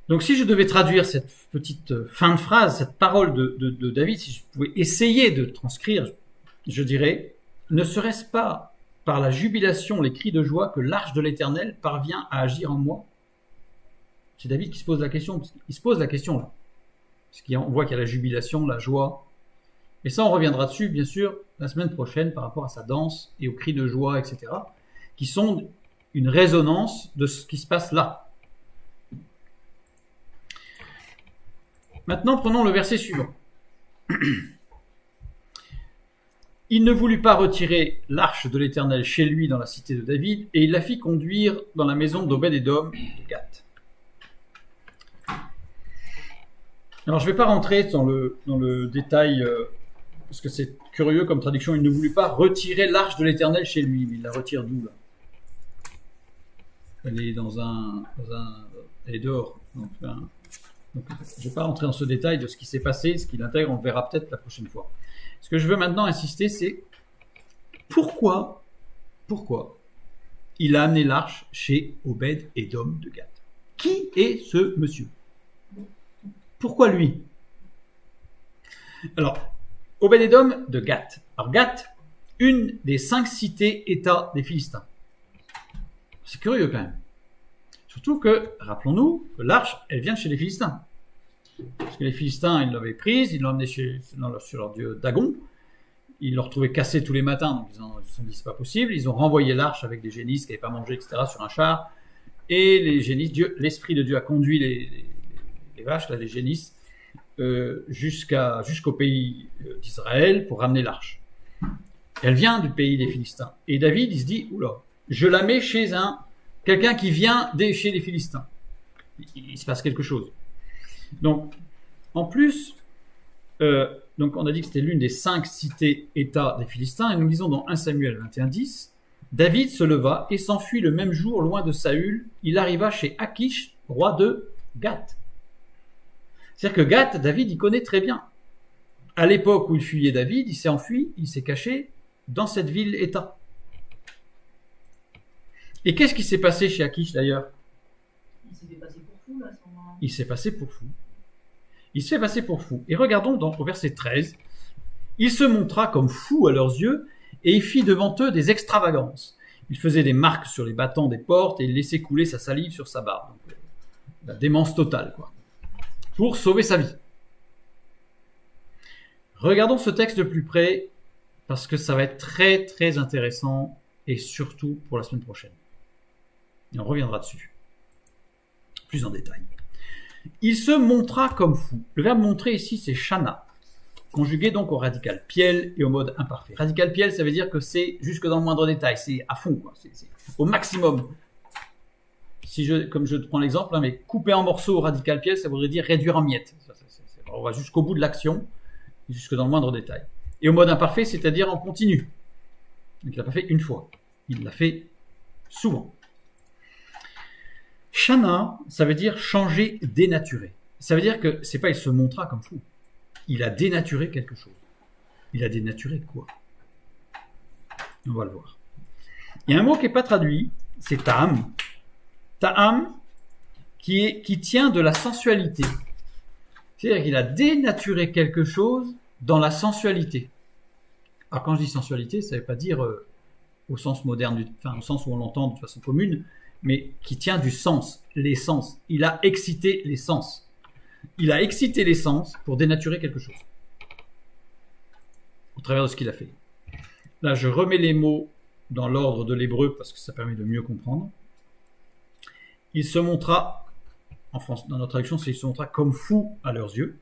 Donc si je devais traduire cette petite fin de phrase, cette parole de David, si je pouvais essayer de transcrire, je dirais, ne serait-ce pas par la jubilation, les cris de joie que l'arche de l'Éternel parvient à agir en moi? C'est David qui se pose la question. Il se pose la question là. Parce qu'on voit qu'il y a la jubilation, la joie. Et ça, on reviendra dessus, bien sûr, la semaine prochaine par rapport à sa danse et aux cris de joie, etc., qui sont une résonance de ce qui se passe là. Maintenant, prenons le verset suivant. Il ne voulut pas retirer l'arche de l'Éternel chez lui dans la cité de David, et il la fit conduire dans la maison d'Obed-Édom de Gath. Alors, je ne vais pas rentrer dans le détail, parce que c'est curieux comme traduction. Il ne voulut pas retirer l'arche de l'Éternel chez lui, mais il la retire d'où, là? Elle est elle est dehors. Donc, je ne vais pas rentrer dans ce détail de ce qui s'est passé, ce qu'il intègre, on le verra peut-être la prochaine fois. Ce que je veux maintenant insister, c'est pourquoi il a amené l'arche chez Obed-Édom de Gath. Qui est ce monsieur? Pourquoi lui? Alors, Obed-Édom de Gath. Alors Gath, une des 5 cités-États des Philistins. C'est curieux quand même. Surtout que, rappelons-nous, que l'arche, elle vient de chez les Philistins. Parce que les Philistins, ils l'avaient prise, ils l'ont emmenée sur leur dieu Dagon. Ils l'ont retrouvée cassée tous les matins, donc ils se sont dit c'est pas possible. Ils ont renvoyé l'arche avec des génisses qui n'avaient pas mangé, etc., sur un char. Et les génisses, l'Esprit de Dieu a conduit les vaches, là, les génisses, jusqu'au pays d'Israël pour ramener l'arche. Elle vient du pays des Philistins. Et David, il se dit, oula, je la mets chez quelqu'un qui vient chez les Philistins. Il se passe quelque chose. Donc, en plus, donc on a dit que c'était l'une des 5 cités-États des Philistins, et nous lisons dans 1 Samuel 21:10, David se leva et s'enfuit le même jour loin de Saül. Il arriva chez Achish, roi de Gath. C'est-à-dire que Gath, David, il connaît très bien. À l'époque où il fuyait David, il s'est enfui, il s'est caché dans cette ville-État. Et qu'est-ce qui s'est passé chez Achish d'ailleurs? Il s'était passé pour fou là, à ce moment-là. Il s'est passé pour fou. Il se fait passer pour fou. Et regardons au verset 13. Il se montra comme fou à leurs yeux et il fit devant eux des extravagances. Il faisait des marques sur les battants des portes et il laissait couler sa salive sur sa barbe. Donc, la démence totale, quoi. Pour sauver sa vie. Regardons ce texte de plus près parce que ça va être très très intéressant et surtout pour la semaine prochaine. Et on reviendra dessus. Plus en détail. Il se montra comme fou. Le verbe montrer ici, c'est shana, conjugué donc au radical piel et au mode imparfait. Radical piel, ça veut dire que c'est jusque dans le moindre détail, c'est à fond, quoi. C'est au maximum. Comme je prends l'exemple, mais couper en morceaux au radical piel, ça voudrait dire réduire en miettes. On va jusqu'au bout de l'action, jusque dans le moindre détail. Et au mode imparfait, c'est-à-dire en continu. Donc il l'a pas fait une fois, il l'a fait souvent. Shana, ça veut dire changer, dénaturer. Ça veut dire que c'est pas il se montra comme fou. Il a dénaturé quelque chose. Il a dénaturé quoi? On va le voir. Il y a un mot qui n'est pas traduit, c'est ta'am. Ta'am, qui tient de la sensualité. C'est-à-dire qu'il a dénaturé quelque chose dans la sensualité. Alors quand je dis sensualité, ça ne veut pas dire au sens moderne, au sens où on l'entend de façon commune, mais qui tient du sens, les sens. Il a excité les sens. Il a excité les sens pour dénaturer quelque chose. Au travers de ce qu'il a fait. Là, je remets les mots dans l'ordre de l'hébreu parce que ça permet de mieux comprendre. Il se montra, en France, dans notre traduction, c'est il se montra comme fou à leurs yeux.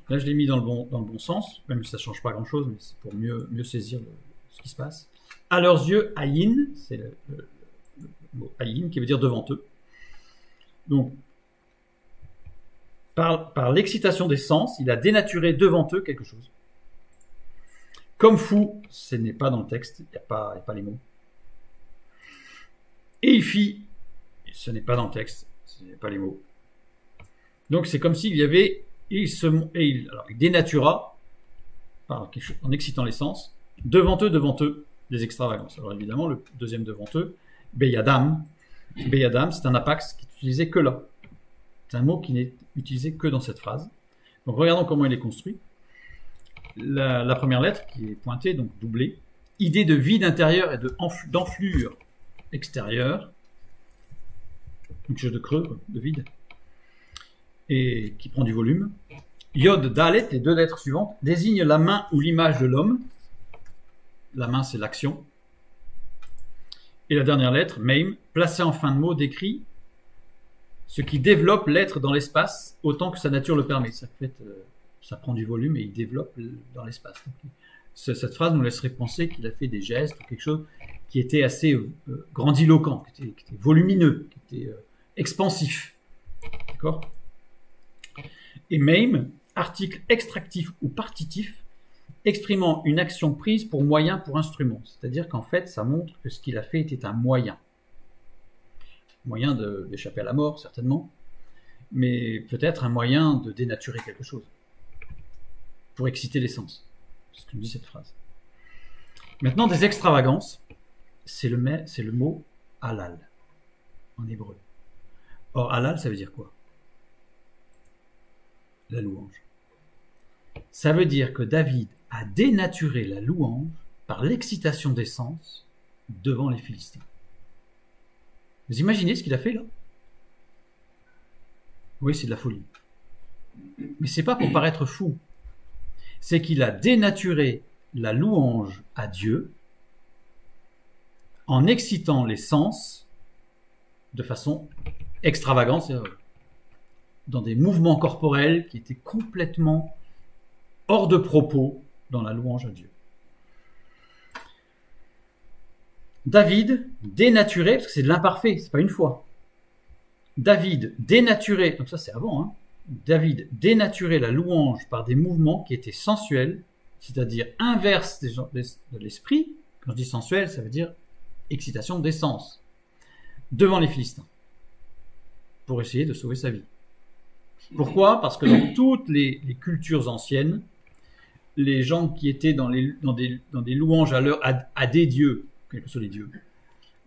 Là, je l'ai mis dans le bon sens, même si ça ne change pas grand-chose, mais c'est pour mieux saisir ce qui se passe. À leurs yeux, aïn, c'est le mot aïn qui veut dire devant eux. Donc, par l'excitation des sens, il a dénaturé devant eux quelque chose. Comme fou, ce n'est pas dans le texte, il n'y a pas les mots. Et il fit, ce n'est pas dans le texte, ce n'est pas les mots. Donc c'est comme s'il y avait, il dénatura, en excitant les sens, devant eux, des extravagances. Alors évidemment, le deuxième devant eux, Beyadam, c'est un apax qui est utilisé que là. C'est un mot qui n'est utilisé que dans cette phrase. Donc regardons comment il est construit. La première lettre qui est pointée, donc doublée, idée de vide intérieur et d'enflure extérieure, donc jeu de creux, de vide, et qui prend du volume. Yod, Dalet, les deux lettres suivantes, désignent la main ou l'image de l'homme. La main, c'est l'action. Et la dernière lettre, Meim, placée en fin de mot, décrit ce qui développe l'être dans l'espace autant que sa nature le permet. Ça prend du volume et il développe dans l'espace. Donc, cette phrase nous laisserait penser qu'il a fait des gestes ou quelque chose qui était assez grandiloquent, qui était volumineux, qui était expansif. D'accord ? Et Meim, article extractif ou partitif, exprimant une action prise pour moyen pour instrument. C'est-à-dire qu'en fait, ça montre que ce qu'il a fait était un moyen. Moyen d'échapper à la mort, certainement, mais peut-être un moyen de dénaturer quelque chose, pour exciter les sens. C'est ce que nous dit cette phrase. Maintenant, des extravagances, c'est le mot halal, en hébreu. Or, halal, ça veut dire quoi ? La louange. Ça veut dire que David a dénaturé la louange par l'excitation des sens devant les Philistins. Vous imaginez ce qu'il a fait là ? Oui, c'est de la folie. Mais c'est pas pour paraître fou. C'est qu'il a dénaturé la louange à Dieu en excitant les sens de façon extravagante, c'est-à-dire dans des mouvements corporels qui étaient complètement hors de propos dans la louange à Dieu. David, dénaturé, parce que c'est de l'imparfait, c'est pas une fois. David, dénaturé, donc ça c'est avant, hein. David, dénaturé la louange par des mouvements qui étaient sensuels, c'est-à-dire inverses de l'esprit. Quand je dis sensuel, ça veut dire excitation des sens, devant les Philistins, pour essayer de sauver sa vie. Pourquoi ? Parce que dans toutes les cultures anciennes, les gens qui étaient dans des louanges à des dieux, quels que soient les dieux,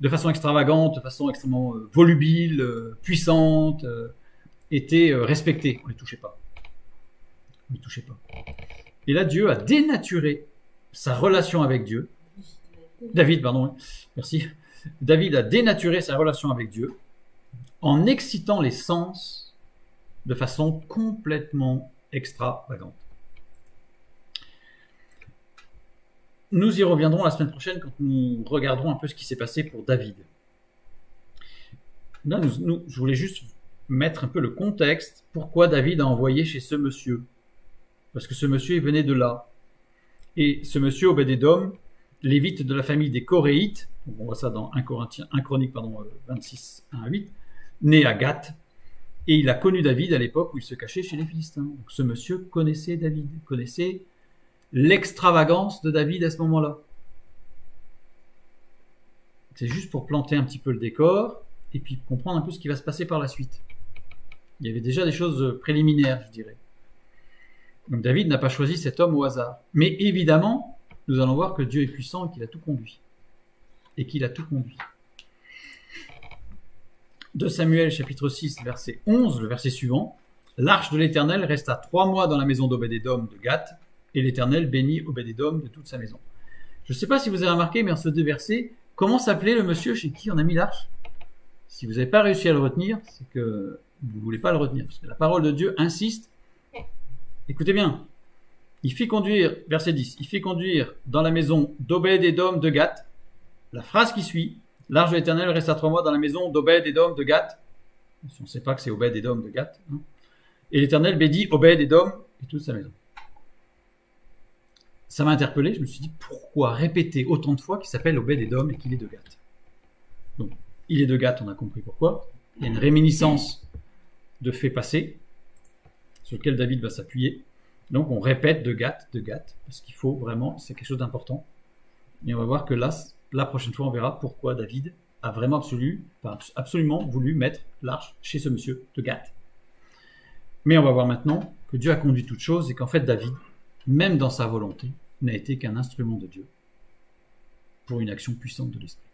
de façon extravagante, de façon extrêmement volubile, puissante, étaient respectés. On ne les touchait pas. Et là, Dieu a dénaturé sa relation avec Dieu. David a dénaturé sa relation avec Dieu en excitant les sens de façon complètement extravagante. Nous y reviendrons la semaine prochaine quand nous regarderons un peu ce qui s'est passé pour David. Là, je voulais juste mettre un peu le contexte. Pourquoi David a envoyé chez ce monsieur ? Parce que ce monsieur, il venait de là. Et ce monsieur, Obed-Édom, lévite de la famille des Coréites, on voit ça dans 1 Chronique 26, 1 à 8, né à Gath, et il a connu David à l'époque où il se cachait chez les Philistins. Donc ce monsieur connaissait David, connaissait l'extravagance de David à ce moment-là. C'est juste pour planter un petit peu le décor et puis comprendre un peu ce qui va se passer par la suite. Il y avait déjà des choses préliminaires, je dirais. Donc David n'a pas choisi cet homme au hasard. Mais évidemment, nous allons voir que Dieu est puissant et qu'il a tout conduit. 2 Samuel chapitre 6, verset 11, le verset suivant. L'arche de l'Éternel resta 3 mois dans la maison d'Obed-Édom de Gath, et l'Éternel bénit Obed-Édom de toute sa maison. Je ne sais pas si vous avez remarqué, mais en ces 2 versets, comment s'appelait le monsieur chez qui on a mis l'arche ? Si vous n'avez pas réussi à le retenir, c'est que vous ne voulez pas le retenir. Parce que la parole de Dieu insiste. Écoutez bien. Il fit conduire, verset 10, il fit conduire dans la maison d'Obed-Édom de Gath. La phrase qui suit, l'arche de l'Éternel resta 3 mois dans la maison d'Obed-Édom de Gath. On ne sait pas que c'est Obed-Édom de Gath. Hein. Et l'Éternel bénit Obed-Édom et toute sa maison. Ça m'a interpellé, je me suis dit pourquoi répéter autant de fois qu'il s'appelle Obed-Édom et qu'il est de Gath. Donc, il est de Gath, on a compris pourquoi. Il y a une réminiscence de faits passés sur lequel David va s'appuyer. Donc on répète de Gath, parce qu'il faut vraiment, c'est quelque chose d'important. Et on va voir que là, la prochaine fois, on verra pourquoi David a vraiment absolument voulu mettre l'arche chez ce monsieur de Gath. Mais on va voir maintenant que Dieu a conduit toutes choses et qu'en fait David, même dans sa volonté, n'a été qu'un instrument de Dieu pour une action puissante de l'Esprit.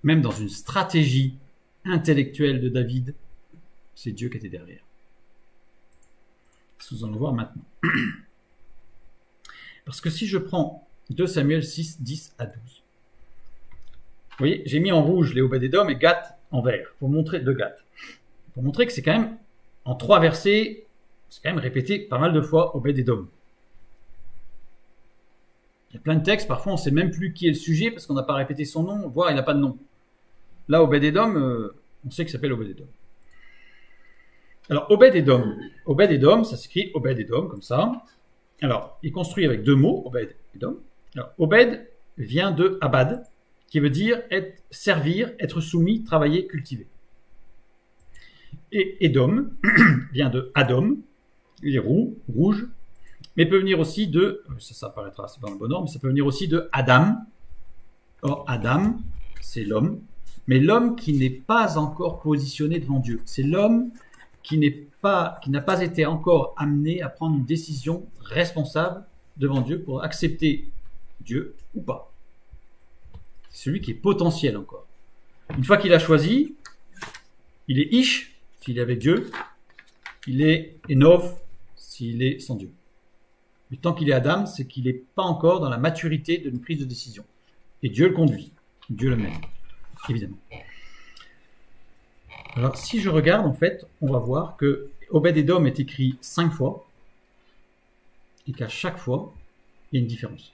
Même dans une stratégie intellectuelle de David, c'est Dieu qui était derrière. Nous allons voir maintenant. Parce que si je prends 2 Samuel 6, 10 à 12, vous voyez, j'ai mis en rouge les Obed-Édom et Gath en vert, pour montrer que c'est quand même, en 3 versets, c'est quand même répété pas mal de fois Obed-Édom. Il y a plein de textes, parfois on ne sait même plus qui est le sujet parce qu'on n'a pas répété son nom, voire il n'a pas de nom. Là, Obed-Édom, on sait qu'il s'appelle Obed-Édom. Alors, Obed-Édom, ça s'écrit Obed-Édom, comme ça. Alors, il construit avec 2 mots, Obed-Édom. Alors, Obed vient de Abad, qui veut dire servir, être soumis, travailler, cultiver. Et Édom vient de Adom, il est rouge, mais peut venir aussi de, ça apparaîtra, c'est pas dans le bon ordre, mais ça peut venir aussi de Adam. Or, Adam, c'est l'homme, mais l'homme qui n'est pas encore positionné devant Dieu. C'est l'homme qui n'a pas été encore amené à prendre une décision responsable devant Dieu pour accepter Dieu ou pas. C'est celui qui est potentiel encore. Une fois qu'il a choisi, il est Ish s'il est avec Dieu, il est Enov s'il est sans Dieu. Mais tant qu'il est Adam, c'est qu'il n'est pas encore dans la maturité d'une prise de décision. Et Dieu le conduit, Dieu le mène, évidemment. Alors, si je regarde, en fait, on va voir que Obed-Édom est écrit 5 fois et qu'à chaque fois, il y a une différence.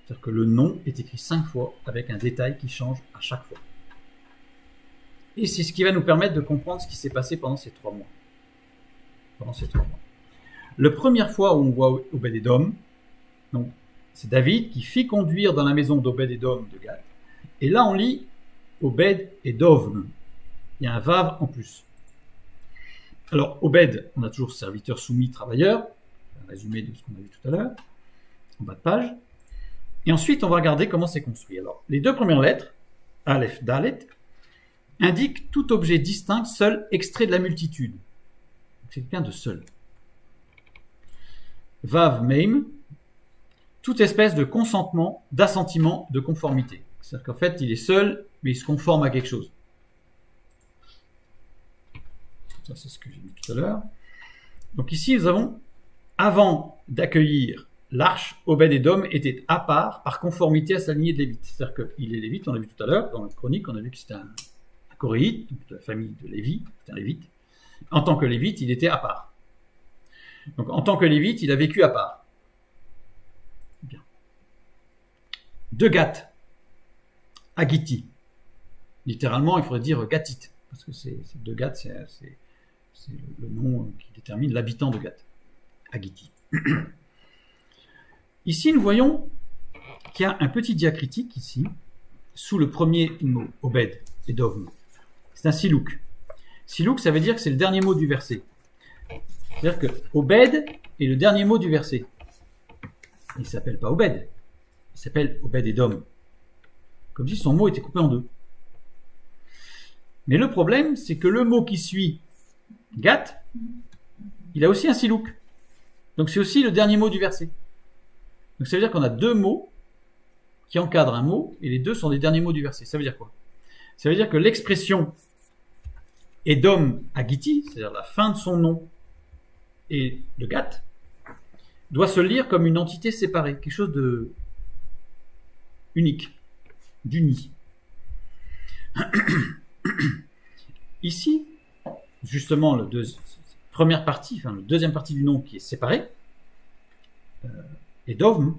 C'est-à-dire que le nom est écrit 5 fois avec un détail qui change à chaque fois. Et c'est ce qui va nous permettre de comprendre ce qui s'est passé pendant ces 3 mois. La première fois où on voit Obed-Édom, donc, c'est David qui fit conduire dans la maison d'Obed-Édom de Gath. Et là, on lit Obed-Édom. Il y a un vav en plus. Alors, Obed, on a toujours serviteur soumis, travailleur. Un résumé de ce qu'on a vu tout à l'heure, en bas de page. Et ensuite, on va regarder comment c'est construit. Alors, les 2 premières lettres, Aleph, Dalet, indiquent tout objet distinct, seul, extrait de la multitude. C'est quelqu'un de seul. Vav, Meim, toute espèce de consentement, d'assentiment, de conformité. C'est-à-dire qu'en fait, il est seul, mais il se conforme à quelque chose. Ça, c'est ce que j'ai dit tout à l'heure. Donc ici, nous avons, avant d'accueillir l'arche, Obed-Édom était à part, par conformité à sa lignée de Lévite. C'est-à-dire qu'il est Lévite, on l'a vu tout à l'heure, dans la chronique, on a vu que c'était un Coréite, donc de la famille de Lévi, c'était un Lévite. En tant que Lévite, il était à part. Donc en tant que Lévite, il a vécu à part. Bien. De Gath, Agiti. Littéralement, il faudrait dire Gathite, parce que c'est de Gath, c'est le nom qui détermine l'habitant de Gath. Agiti. Ici, nous voyons qu'il y a un petit diacritique ici, sous le premier mot, Obed, Édom. C'est un silouk. Silouk, ça veut dire que c'est le dernier mot du verset. C'est-à-dire que Obed est le dernier mot du verset. Il ne s'appelle pas Obed, il s'appelle Obed-Édom. Comme si son mot était coupé en 2. Mais le problème, c'est que le mot qui suit Gath, il a aussi un silouk. Donc c'est aussi le dernier mot du verset. Donc ça veut dire qu'on a 2 mots qui encadrent un mot, et les 2 sont les derniers mots du verset. Ça veut dire quoi? Ça veut dire que l'expression Édom Agiti, c'est-à-dire la fin de son nom, et de Gath, doit se lire comme une entité séparée, quelque chose de unique, d'uni. Ici, justement, première partie, enfin, la deuxième partie du nom qui est séparée, Édom,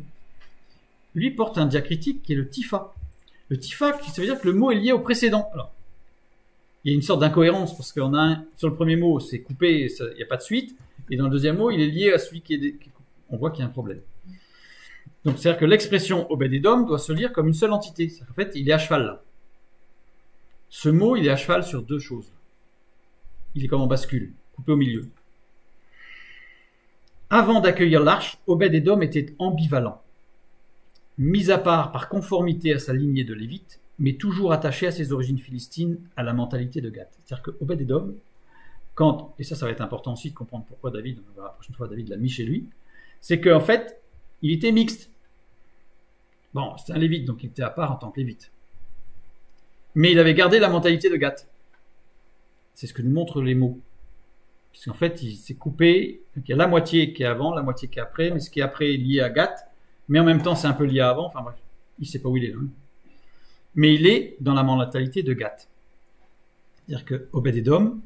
lui porte un diacritique qui est le tifa. Le tifa, ça veut dire que le mot est lié au précédent. Alors, il y a une sorte d'incohérence parce qu'on a sur le premier mot, c'est coupé, il n'y a pas de suite, et dans le deuxième mot, il est lié à celui qui est on voit qu'il y a un problème. Donc, c'est-à-dire que l'expression Obed-Édom doit se lire comme une seule entité. En fait, il est à cheval là. Ce mot, il est à cheval sur 2 choses. Il est comme en bascule, coupé au milieu. Avant d'accueillir l'arche, Obed-Édom était ambivalent, mis à part par conformité à sa lignée de Lévite, mais toujours attaché à ses origines philistines, à la mentalité de Gath. C'est-à-dire que Obed-Édom, et ça va être important aussi de comprendre pourquoi David, on verra la prochaine fois, David l'a mis chez lui, c'est qu'en fait, il était mixte. Bon, c'était un Lévite, donc il était à part en tant que Lévite. Mais il avait gardé la mentalité de Gath. C'est ce que nous montrent les mots. Parce qu'en fait, il s'est coupé. Donc il y a la moitié qui est avant, la moitié qui est après, mais ce qui est après est lié à Gath, mais en même temps, c'est un peu lié à avant. Enfin bref, il ne sait pas où il est. Hein. Mais il est dans la mentalité de Gath. C'est-à-dire que Obed-Édom,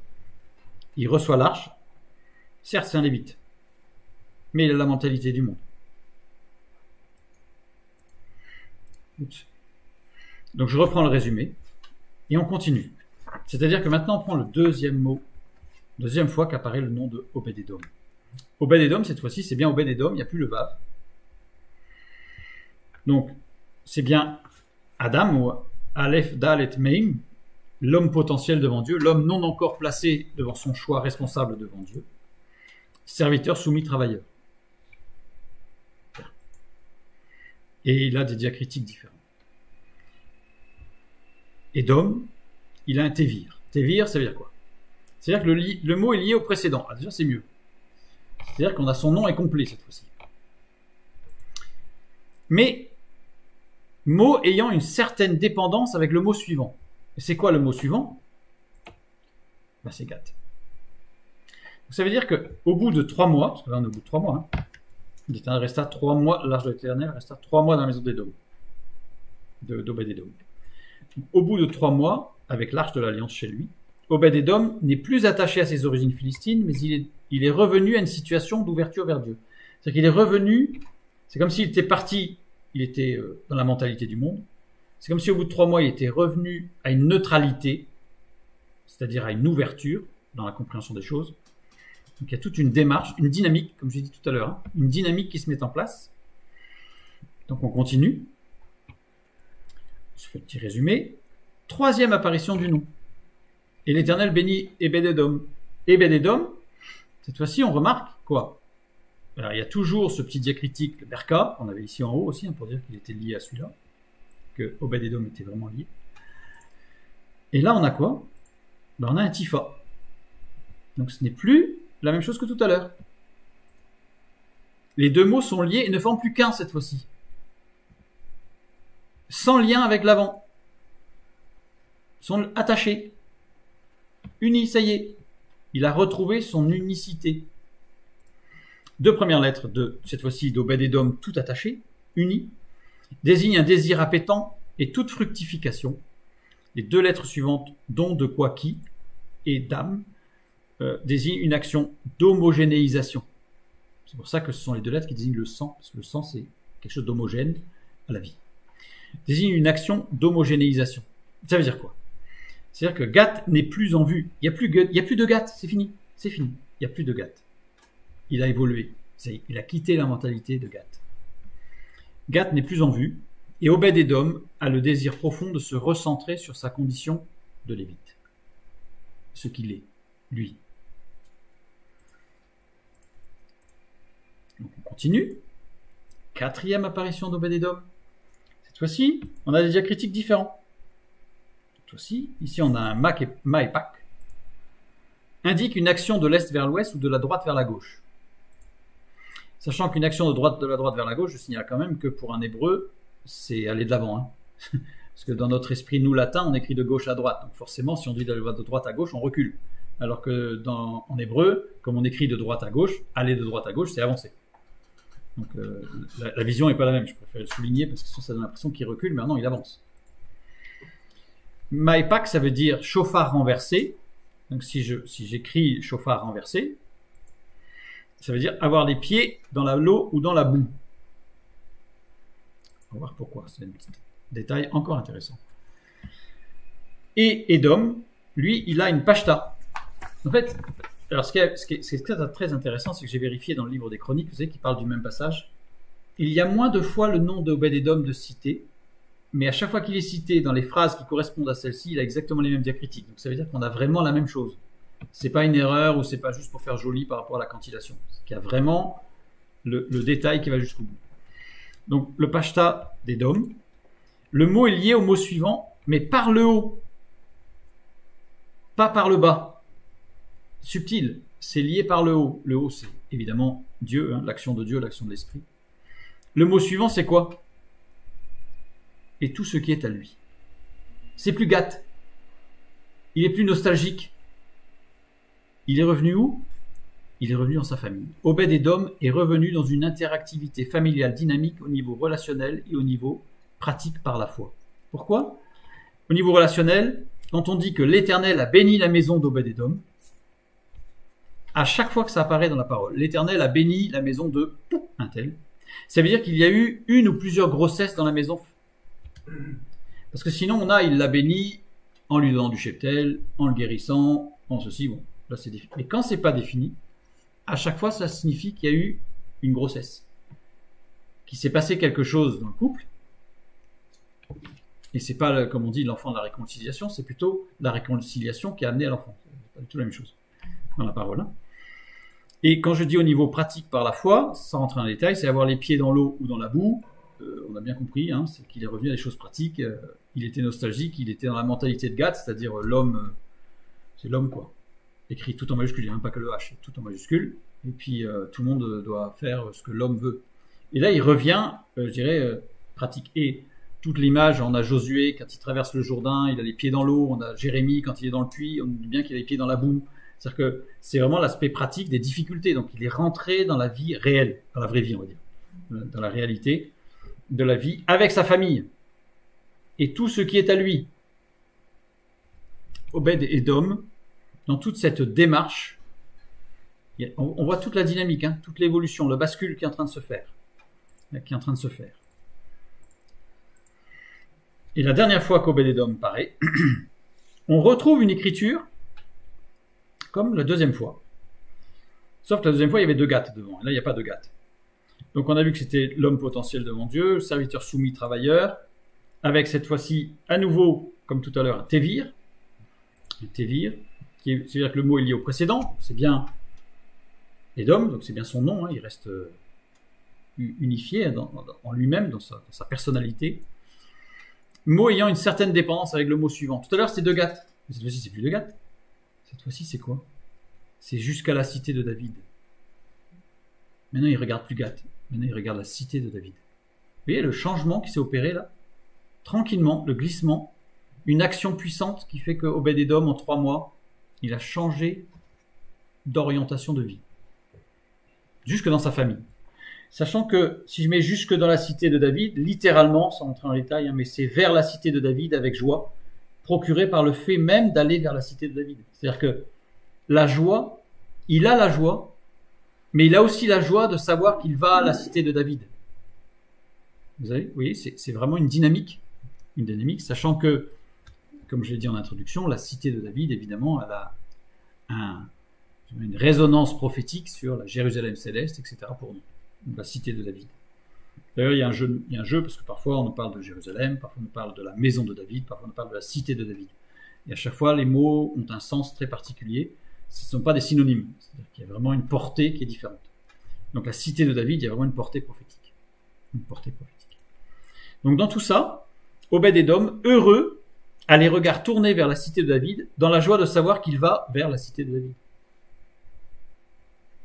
il reçoit l'arche. Certes, c'est un Lévite, mais il a la mentalité du monde. Oups. Donc je reprends le résumé et on continue. C'est-à-dire que maintenant on prend le deuxième mot, deuxième fois qu'apparaît le nom de Obed-Édom. Obed-Édom, cette fois-ci, c'est bien Obed-Édom, il n'y a plus le vav. Donc c'est bien Adam ou Aleph, Dalet, Meim, l'homme potentiel devant Dieu, l'homme non encore placé devant son choix responsable devant Dieu, serviteur, soumis, travailleur. Et il a des diacritiques différents. Édom, il a un tévir. Tévir, ça veut dire quoi? C'est-à-dire que le mot est lié au précédent. Ah, déjà, c'est mieux. C'est-à-dire qu'on a son nom est complet cette fois-ci. Mais, mot ayant une certaine dépendance avec le mot suivant. Et c'est quoi le mot suivant? Ben, c'est Gath. Donc, ça veut dire qu'au bout de 3 mois, parce que là on est au bout de 3 mois, hein, l'Éternel resta 3 mois, l'arche de l'Éternel resta 3 mois dans la maison d'Obed-Édom. Au bout de 3 mois, avec l'arche de l'Alliance chez lui, Obed-Édom n'est plus attaché à ses origines philistines, mais il est revenu à une situation d'ouverture vers Dieu. C'est-à-dire qu'il est revenu, c'est comme s'il était parti, il était dans la mentalité du monde, c'est comme si au bout de 3 mois, il était revenu à une neutralité, c'est-à-dire à une ouverture dans la compréhension des choses. Donc il y a toute une démarche, une dynamique, comme j'ai dit tout à l'heure, hein, une dynamique qui se met en place. Donc on continue. Je fais le petit résumé. 3e apparition du nom. Et l'Éternel bénit Obed-Édom. Obed-Édom, cette fois-ci on remarque quoi? Alors il y a toujours ce petit diacritique, le Berka, qu'on avait ici en haut aussi, hein, pour dire qu'il était lié à celui-là, que Obed-Édom était vraiment lié. Et là on a quoi? Ben, on a un Tifa. Donc ce n'est plus la même chose que tout à l'heure. Les deux mots sont liés et ne forment plus qu'un cette fois-ci. Sans lien avec l'avant. Ils sont attachés. Unis, ça y est. Il a retrouvé son unicité. 2 premières lettres de, cette fois-ci, d'Obed-Édom, tout attaché, unis, désignent un désir appétant et toute fructification. Les 2 lettres suivantes, dont, de, quoi, qui, et d'âme, désigne une action d'homogénéisation. C'est pour ça que ce sont les 2 lettres qui désignent le sang, parce que le sang c'est quelque chose d'homogène à la vie. Désigne une action d'homogénéisation. Ça veut dire quoi? C'est-à-dire que Gath n'est plus en vue. Il n'y a plus de Gath, c'est fini. C'est fini. Il n'y a plus de Gath. Il a évolué. Il a quitté la mentalité de Gath. Gath n'est plus en vue, et Obed-Édom a le désir profond de se recentrer sur sa condition de Lévite. Ce qu'il est, lui. Donc on continue. 4e apparition d'Obed-Édom. Cette fois-ci, on a des diacritiques différents. Cette fois-ci, ici on a un Ma et Pak. Indique une action de l'est vers l'ouest ou de la droite vers la gauche. Sachant qu'une action de la droite vers la gauche, je signale quand même que pour un hébreu, c'est aller de l'avant. Hein. Parce que dans notre esprit, nous latins, on écrit de gauche à droite. Donc forcément, si on dit d'aller de droite à gauche, on recule. Alors que en hébreu, comme on écrit de droite à gauche, aller de droite à gauche, c'est avancer. Donc la vision n'est pas la même. Je préfère le souligner parce que sinon ça donne l'impression qu'il recule, mais non, il avance. Maïpak, ça veut dire chauffard renversé. Donc si j'écris chauffard renversé, ça veut dire avoir les pieds dans l'eau ou dans la boue. On va voir pourquoi. C'est un petit détail encore intéressant. Et Édom, lui, il a une pashta. En fait, alors ce qui est très intéressant, c'est que j'ai vérifié dans le livre des Chroniques, vous savez, qui parle du même passage. Il y a moins de fois le nom d'Obed-Édom de cité, mais à chaque fois qu'il est cité dans les phrases qui correspondent à celle-ci, il a exactement les mêmes diacritiques. Donc ça veut dire qu'on a vraiment la même chose. C'est pas une erreur ou c'est pas juste pour faire joli par rapport à la cantillation. C'est qu'il y a vraiment le détail qui va jusqu'au bout. Donc, le Pashta d'Édom. Le mot est lié au mot suivant, mais par le haut, pas par le bas. Subtil, c'est lié par le haut. Le haut, c'est évidemment Dieu, hein, l'action de Dieu, l'action de l'Esprit. Le mot suivant, c'est quoi? Et tout ce qui est à lui. C'est plus Gath. Il est plus nostalgique. Il est revenu où? Il est revenu dans sa famille. Obed-Édom est revenu dans une interactivité familiale dynamique au niveau relationnel et au niveau pratique par la foi. Pourquoi? Au niveau relationnel, quand on dit que l'Éternel a béni la maison d'Obed-Édom, à chaque fois que ça apparaît dans la parole, l'Éternel a béni la maison de un tel, ça veut dire qu'il y a eu une ou plusieurs grossesses dans la maison. Parce que sinon, il l'a béni en lui donnant du cheptel, en le guérissant, en ceci, bon, là c'est défini. Mais quand c'est pas défini, à chaque fois, ça signifie qu'il y a eu une grossesse, qu'il s'est passé quelque chose dans le couple, et c'est pas, comme on dit, l'enfant de la réconciliation, c'est plutôt la réconciliation qui a amené à l'enfant. C'est pas du tout la même chose dans la parole. Hein. Et quand je dis au niveau pratique par la foi, sans rentrer dans les détails, c'est avoir les pieds dans l'eau ou dans la boue. On a bien compris, hein, c'est qu'il est revenu à des choses pratiques. Il était nostalgique, il était dans la mentalité de Gath, c'est-à-dire l'homme, c'est l'homme quoi. Écrit tout en majuscule, il n'y a même pas que le H, tout en majuscule. Et puis tout le monde doit faire ce que l'homme veut. Et là, il revient, je dirais, pratique. Et toute l'image, on a Josué quand il traverse le Jourdain, il a les pieds dans l'eau. On a Jérémie quand il est dans le puits, on dit bien qu'il a les pieds dans la boue. C'est-à-dire que c'est vraiment l'aspect pratique des difficultés. Donc il est rentré dans la vie réelle, dans la vraie vie, on va dire, dans la réalité de la vie avec sa famille et tout ce qui est à lui. Obed-Édom, dans toute cette démarche, on voit toute la dynamique, hein, toute l'évolution, le bascule qui est en train de se faire. Et la dernière fois qu'Obed-Édom paraît, on retrouve une écriture comme la deuxième fois. Sauf que la deuxième fois, il y avait 2 Gath devant. Et là, il n'y a pas de Gath. Donc, on a vu que c'était l'homme potentiel devant Dieu, le serviteur soumis travailleur, avec cette fois-ci, à nouveau, comme tout à l'heure, un Tévir. Un Tévir, c'est-à-dire que le mot est lié au précédent. C'est bien Édom, donc c'est bien son nom. Hein, il reste unifié en lui-même, dans sa personnalité. Mot ayant une certaine dépendance avec le mot suivant. Tout à l'heure, c'était 2 Gath. Mais cette fois-ci, c'est plus 2 Gath. Cette fois-ci, c'est quoi? C'est jusqu'à la cité de David. Maintenant, il regarde plus Gath. Maintenant, il regarde la cité de David. Vous voyez le changement qui s'est opéré là? Tranquillement, le glissement, une action puissante qui fait que Obed-Édom, en 3 mois, il a changé d'orientation de vie. Jusque dans sa famille. Sachant que, si je mets jusque dans la cité de David, littéralement, sans entrer en détail, hein, mais c'est vers la cité de David avec joie, procuré par le fait même d'aller vers la cité de David. C'est-à-dire que la joie, il a la joie, mais il a aussi la joie de savoir qu'il va à la cité de David. Vous voyez, c'est vraiment une dynamique, sachant que, comme je l'ai dit en introduction, la cité de David, évidemment, elle a une résonance prophétique sur la Jérusalem céleste, etc. pour nous, la cité de David. D'ailleurs, il y a un jeu, parce que parfois on nous parle de Jérusalem, parfois on nous parle de la maison de David, parfois on nous parle de la cité de David. Et à chaque fois, les mots ont un sens très particulier. Ce ne sont pas des synonymes. C'est-à-dire qu'il y a vraiment une portée qui est différente. Donc la cité de David, il y a vraiment une portée prophétique. Donc dans tout ça, Obed-Édom, heureux, a les regards tournés vers la cité de David, dans la joie de savoir qu'il va vers la cité de David.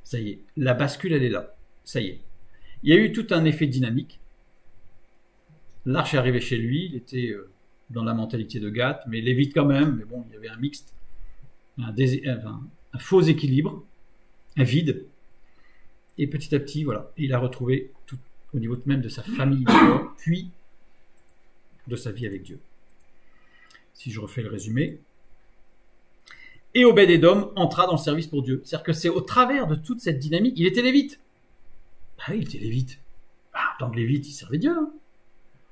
Ça y est, la bascule, elle est là. Ça y est. Il y a eu tout un effet dynamique. L'arche est arrivée chez lui, il était dans la mentalité de Gath, mais lévite quand même, mais bon, il y avait un mixte, un faux équilibre, un vide. Et petit à petit, voilà, il a retrouvé tout au niveau même de sa famille, puis de sa vie avec Dieu. Si je refais le résumé. Et Obed-Édom entra dans le service pour Dieu. C'est-à-dire que c'est au travers de toute cette dynamique, il était lévite. Ah oui, il était lévite. En tant que lévite, il servait Dieu. Hein.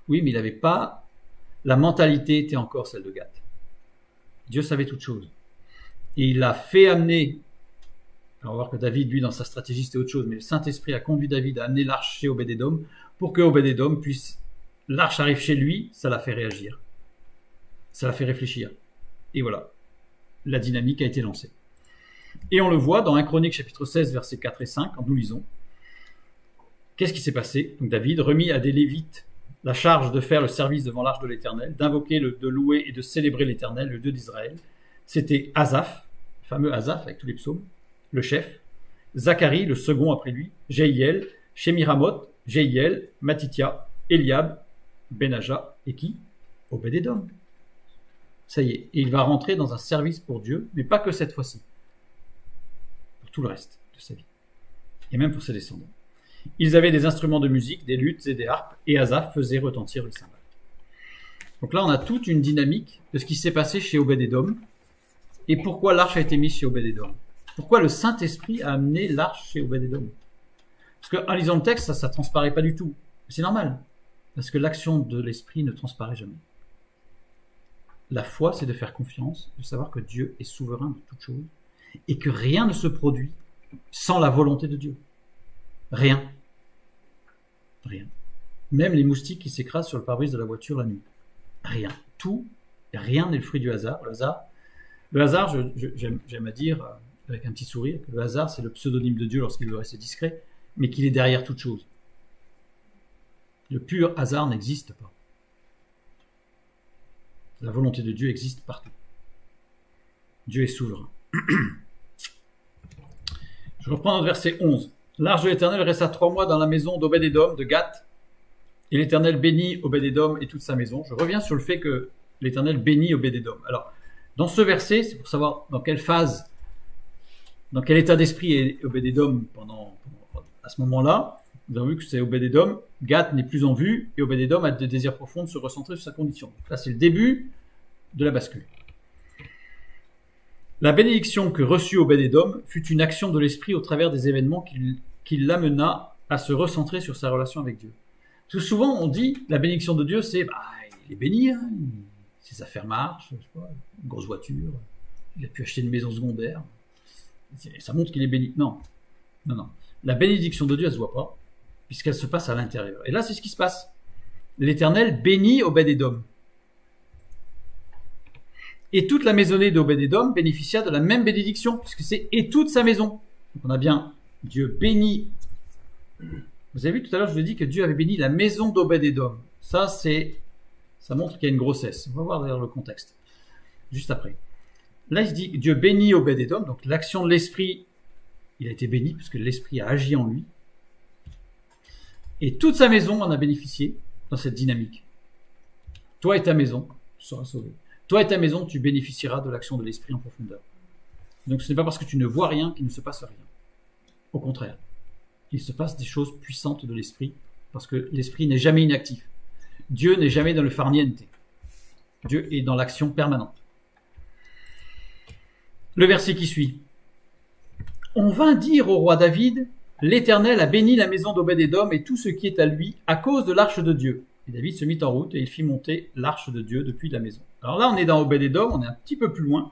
Oui, mais il n'avait pas... La mentalité était encore celle de Gath. Dieu savait toutes choses. Et il l'a fait amener... Alors on va voir que David, lui, dans sa stratégie, c'était autre chose. Mais le Saint-Esprit a conduit David à amener l'arche chez Obed-Édom pour que Obed-Édom puisse... L'arche arrive chez lui, ça l'a fait réagir. Ça l'a fait réfléchir. Et voilà. La dynamique a été lancée. Et on le voit dans 1 Chronique chapitre 16, versets 4 et 5, quand nous lisons. Qu'est-ce qui s'est passé? Donc David remit à des Lévites la charge de faire le service devant l'arche de l'Éternel, d'invoquer, de louer et de célébrer l'Éternel, le Dieu d'Israël. C'était Asaph, le fameux Asaph avec tous les psaumes, le chef, Zacharie, le second après lui, Jehiel, Shemiramoth, Jehiel, Matithia, Eliab, Benaja et qui? Obed-Édom. Ça y est, et il va rentrer dans un service pour Dieu, mais pas que cette fois-ci, pour tout le reste de sa vie, et même pour ses descendants. Ils avaient des instruments de musique, des luttes et des harpes, et Asaph faisait retentir le cymbale. Donc là, on a toute une dynamique de ce qui s'est passé chez Obed-Édom, et pourquoi l'arche a été mise chez Obed-Édom. Pourquoi le Saint-Esprit a amené l'arche chez Obed-Édom. Parce qu'en lisant le texte, ça ne transparaît pas du tout. C'est normal, parce que l'action de l'Esprit ne transparaît jamais. La foi, c'est de faire confiance, de savoir que Dieu est souverain de toutes choses, et que rien ne se produit sans la volonté de Dieu. Rien. Rien. Même les moustiques qui s'écrasent sur le pare-brise de la voiture la nuit. Rien. Rien n'est le fruit du hasard. Le hasard, j'aime à dire, avec un petit sourire, que le hasard, c'est le pseudonyme de Dieu lorsqu'il veut rester discret, mais qu'il est derrière toute chose. Le pur hasard n'existe pas. La volonté de Dieu existe partout. Dieu est souverain. Je reprends notre verset 11. L'arche de l'Éternel resta 3 mois dans la maison d'Obed-Édom, de Gath, et l'Éternel bénit Obed-Édom et toute sa maison. Je reviens sur le fait que l'Éternel bénit Obed-Édom. Alors, dans ce verset, c'est pour savoir dans quelle phase, dans quel état d'esprit est Obed-Édom à ce moment-là. Nous avons vu que c'est Obed-Édom, Gath n'est plus en vue, et Obed-Édom a des désirs profonds de se recentrer sur sa condition. Là, c'est le début de la bascule. La bénédiction que reçut Obed-Édom fut une action de l'esprit au travers des événements qui l'amena à se recentrer sur sa relation avec Dieu. Parce que souvent, on dit, la bénédiction de Dieu, c'est, il est béni, hein, ses affaires marchent, je sais pas, une grosse voiture, il a pu acheter une maison secondaire, ça montre qu'il est béni. Non. La bénédiction de Dieu, elle se voit pas, puisqu'elle se passe à l'intérieur. Et là, c'est ce qui se passe. L'Éternel bénit Obed-Édom. Et toute la maisonnée d'Obed-Édom bénéficia de la même bénédiction, puisque c'est « et toute sa maison ». Donc on a bien Dieu bénit. Vous avez vu tout à l'heure, je vous ai dit que Dieu avait béni la maison d'Obed-Édom. Ça montre qu'il y a une grossesse. On va voir d'ailleurs le contexte, juste après. Là, il se dit Dieu bénit Obed-Édom, donc l'action de l'esprit, il a été béni, puisque l'esprit a agi en lui. Et toute sa maison en a bénéficié dans cette dynamique. Toi et ta maison, tu seras sauvé. Toi et ta maison, tu bénéficieras de l'action de l'esprit en profondeur. Donc ce n'est pas parce que tu ne vois rien qu'il ne se passe rien. Au contraire, il se passe des choses puissantes de l'esprit, parce que l'esprit n'est jamais inactif. Dieu n'est jamais dans le farniente. Dieu est dans l'action permanente. Le verset qui suit. On vint dire au roi David, l'Éternel a béni la maison d'Obed-Édom et tout ce qui est à lui à cause de l'arche de Dieu. Et David se mit en route et il fit monter l'arche de Dieu depuis la maison. Alors là, on est dans Obed-Édom, on est un petit peu plus loin,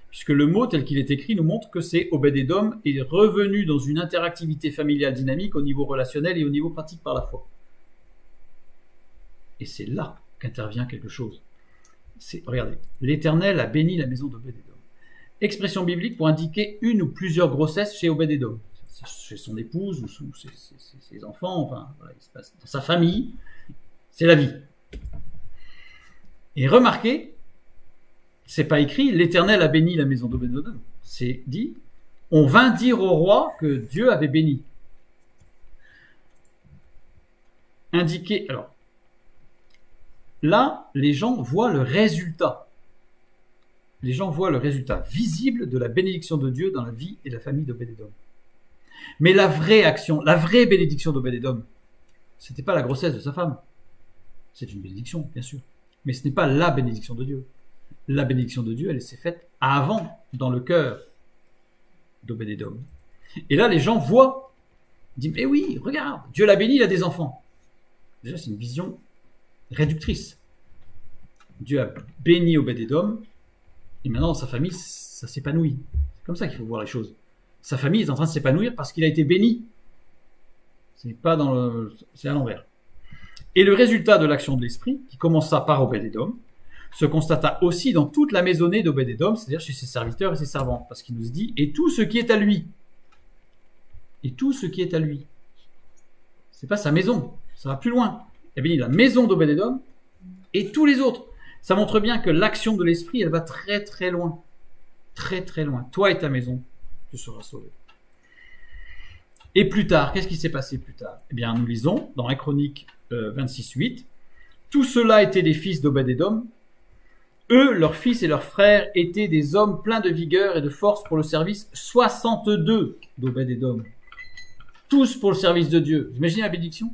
puisque le mot tel qu'il est écrit nous montre que c'est Obed-Édom est revenu dans une interactivité familiale dynamique au niveau relationnel et au niveau pratique par la foi. Et c'est là qu'intervient quelque chose. Regardez, l'Éternel a béni la maison d'Obed-Édom. Expression biblique pour indiquer une ou plusieurs grossesses chez Obed-Édom. Chez son épouse ou ses enfants, enfin, voilà, il se passe dans sa famille, c'est la vie. Et remarquez, c'est pas écrit l'Éternel a béni la maison d'Obed-Édom. C'est dit on vint dire au roi que Dieu avait béni. Indiqué. Alors là, les gens voient le résultat. Les gens voient le résultat visible de la bénédiction de Dieu dans la vie et la famille d'Obed-Édom. Mais la vraie action, la vraie bénédiction d'Obed-Édom, c'était pas la grossesse de sa femme. C'est une bénédiction, bien sûr. Mais ce n'est pas la bénédiction de Dieu. La bénédiction de Dieu, elle s'est faite avant, dans le cœur d'Obed-Édom. Et là, les gens voient, ils disent, mais oui, regarde, Dieu l'a béni, il a des enfants. Déjà, c'est une vision réductrice. Dieu a béni Obed-Édom, et maintenant, dans sa famille, ça s'épanouit. C'est comme ça qu'il faut voir les choses. Sa famille est en train de s'épanouir parce qu'il a été béni. C'est à l'envers. Et le résultat de l'action de l'esprit, qui commença par Obed-Édom, se constata aussi dans toute la maisonnée d'Obed-Édom, c'est-à-dire chez ses serviteurs et ses servantes, parce qu'il nous dit « et tout ce qui est à lui ». Et tout ce qui est à lui. c'est pas sa maison, ça va plus loin. Il bénit la maison d'Obed-Édom et tous les autres. Ça montre bien que l'action de l'esprit, elle va très très loin. Très très loin. Toi et ta maison, tu seras sauvé. Et plus tard, qu'est-ce qui s'est passé plus tard? Eh bien, nous lisons dans la Chronique 26:8. Tous ceux-là étaient des fils d'Obed-Édom. Eux, leurs fils et leurs frères étaient des hommes pleins de vigueur et de force pour le service. 62 d'Obed-Édom. Tous pour le service de Dieu. Vous imaginez la bénédiction?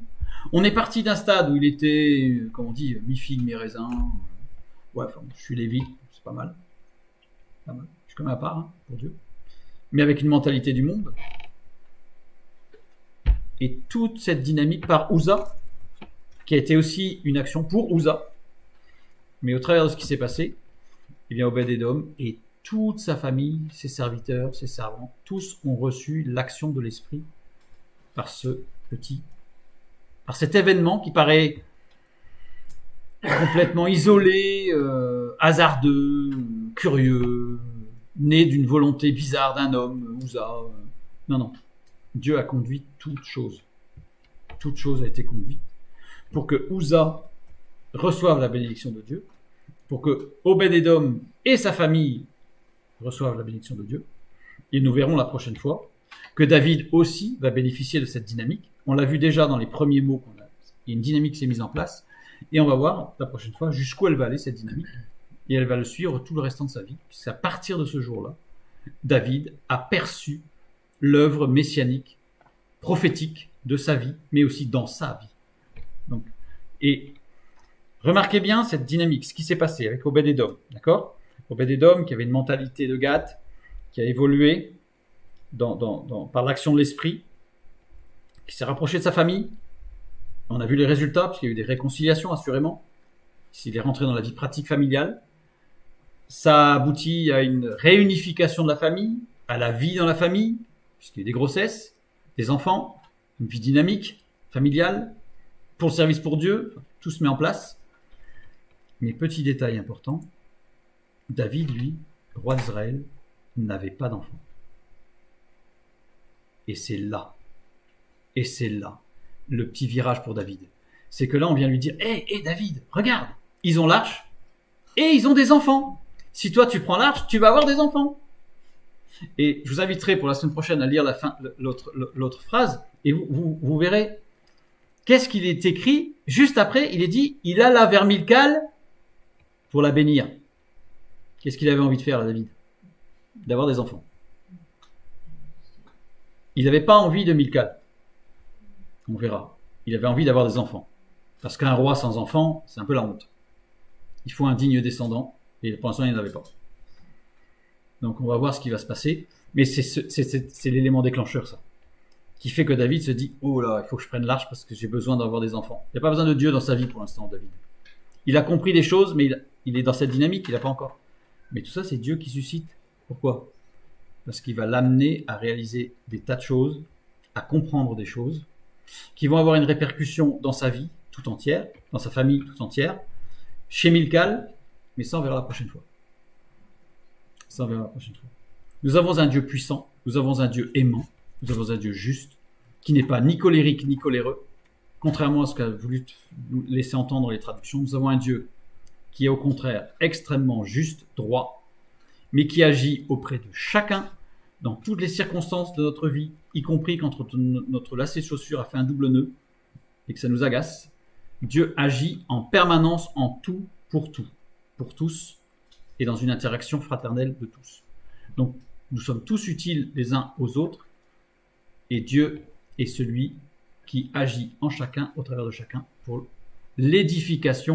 On est parti d'un stade où il était, comme on dit, mi-figue, mi-raisin. Ouais, enfin, je suis lévite, c'est pas mal. Pas mal. Je suis comme à part, hein, pour Dieu. Mais avec une mentalité du monde. Et toute cette dynamique par Uza, qui a été aussi une action pour Uza. Mais au travers de ce qui s'est passé, eh bien Obed-Édom et toute sa famille, ses serviteurs, ses servants, tous ont reçu l'action de l'esprit par par cet événement qui paraît complètement isolé, hasardeux, curieux, né d'une volonté bizarre d'un homme, Uza. Non. Dieu a conduit toute chose. Toute chose a été conduite pour que Uza reçoive la bénédiction de Dieu, pour que Obed-Édom et sa famille reçoivent la bénédiction de Dieu. Et nous verrons la prochaine fois que David aussi va bénéficier de cette dynamique. On l'a vu déjà dans les premiers mots qu'on a. Il y a une dynamique qui s'est mise en place. Et on va voir la prochaine fois jusqu'où elle va aller, cette dynamique. Et elle va le suivre tout le restant de sa vie. Puisqu'à partir de ce jour-là, David a perçu l'œuvre messianique, prophétique de sa vie, mais aussi dans sa vie. Donc, et remarquez bien cette dynamique, ce qui s'est passé avec Obed-Édom, d'accord? Obed-Édom qui avait une mentalité de Gath, qui a évolué par l'action de l'esprit, qui s'est rapproché de sa famille. On a vu les résultats, puisqu'il y a eu des réconciliations, assurément. S'il est rentré dans la vie pratique familiale, ça aboutit à une réunification de la famille, à la vie dans la famille, puisqu'il y a eu des grossesses, des enfants, une vie dynamique, familiale, pour le service pour Dieu, tout se met en place. Mais petit détail important, David, lui, roi d'Israël, n'avait pas d'enfant. Et c'est là le petit virage pour David. C'est que là, on vient lui dire, hé David, regarde, ils ont l'arche et ils ont des enfants. Si toi, tu prends l'arche, tu vas avoir des enfants. Et je vous inviterai pour la semaine prochaine à lire l'autre phrase, et vous verrez qu'est-ce qu'il est écrit. Juste après, il est dit, il alla vers Milcal pour la bénir. Qu'est-ce qu'il avait envie de faire, là, David? D'avoir des enfants. Il n'avait pas envie de Milcal. On verra. Il avait envie d'avoir des enfants. Parce qu'un roi sans enfants, c'est un peu la honte. Il faut un digne descendant, et pour l'instant, il n'en avait pas. Donc on va voir ce qui va se passer. Mais c'est l'élément déclencheur, ça. Qui fait que David se dit, oh là, il faut que je prenne l'arche parce que j'ai besoin d'avoir des enfants. Il n'y a pas besoin de Dieu dans sa vie pour l'instant, David. Il a compris des choses, mais il est dans cette dynamique, il n'a pas encore. Mais tout ça, c'est Dieu qui suscite. Pourquoi? Parce qu'il va l'amener à réaliser des tas de choses, à comprendre des choses, qui vont avoir une répercussion dans sa vie tout entière, dans sa famille tout entière, chez Milcal, mais ça on verra la prochaine fois. Ça on verra la prochaine fois. Nous avons un Dieu puissant, nous avons un Dieu aimant, nous avons un Dieu juste, qui n'est pas ni colérique ni coléreux, contrairement à ce qu'a voulu nous laisser entendre les traductions. Nous avons un Dieu qui est au contraire extrêmement juste, droit, mais qui agit auprès de chacun, dans toutes les circonstances de notre vie, y compris quand notre lacet de chaussure a fait un double nœud et que ça nous agace. Dieu agit en permanence en tout, pour tous, et dans une interaction fraternelle de tous. Donc, nous sommes tous utiles les uns aux autres, et Dieu est celui qui agit en chacun, au travers de chacun, pour l'édification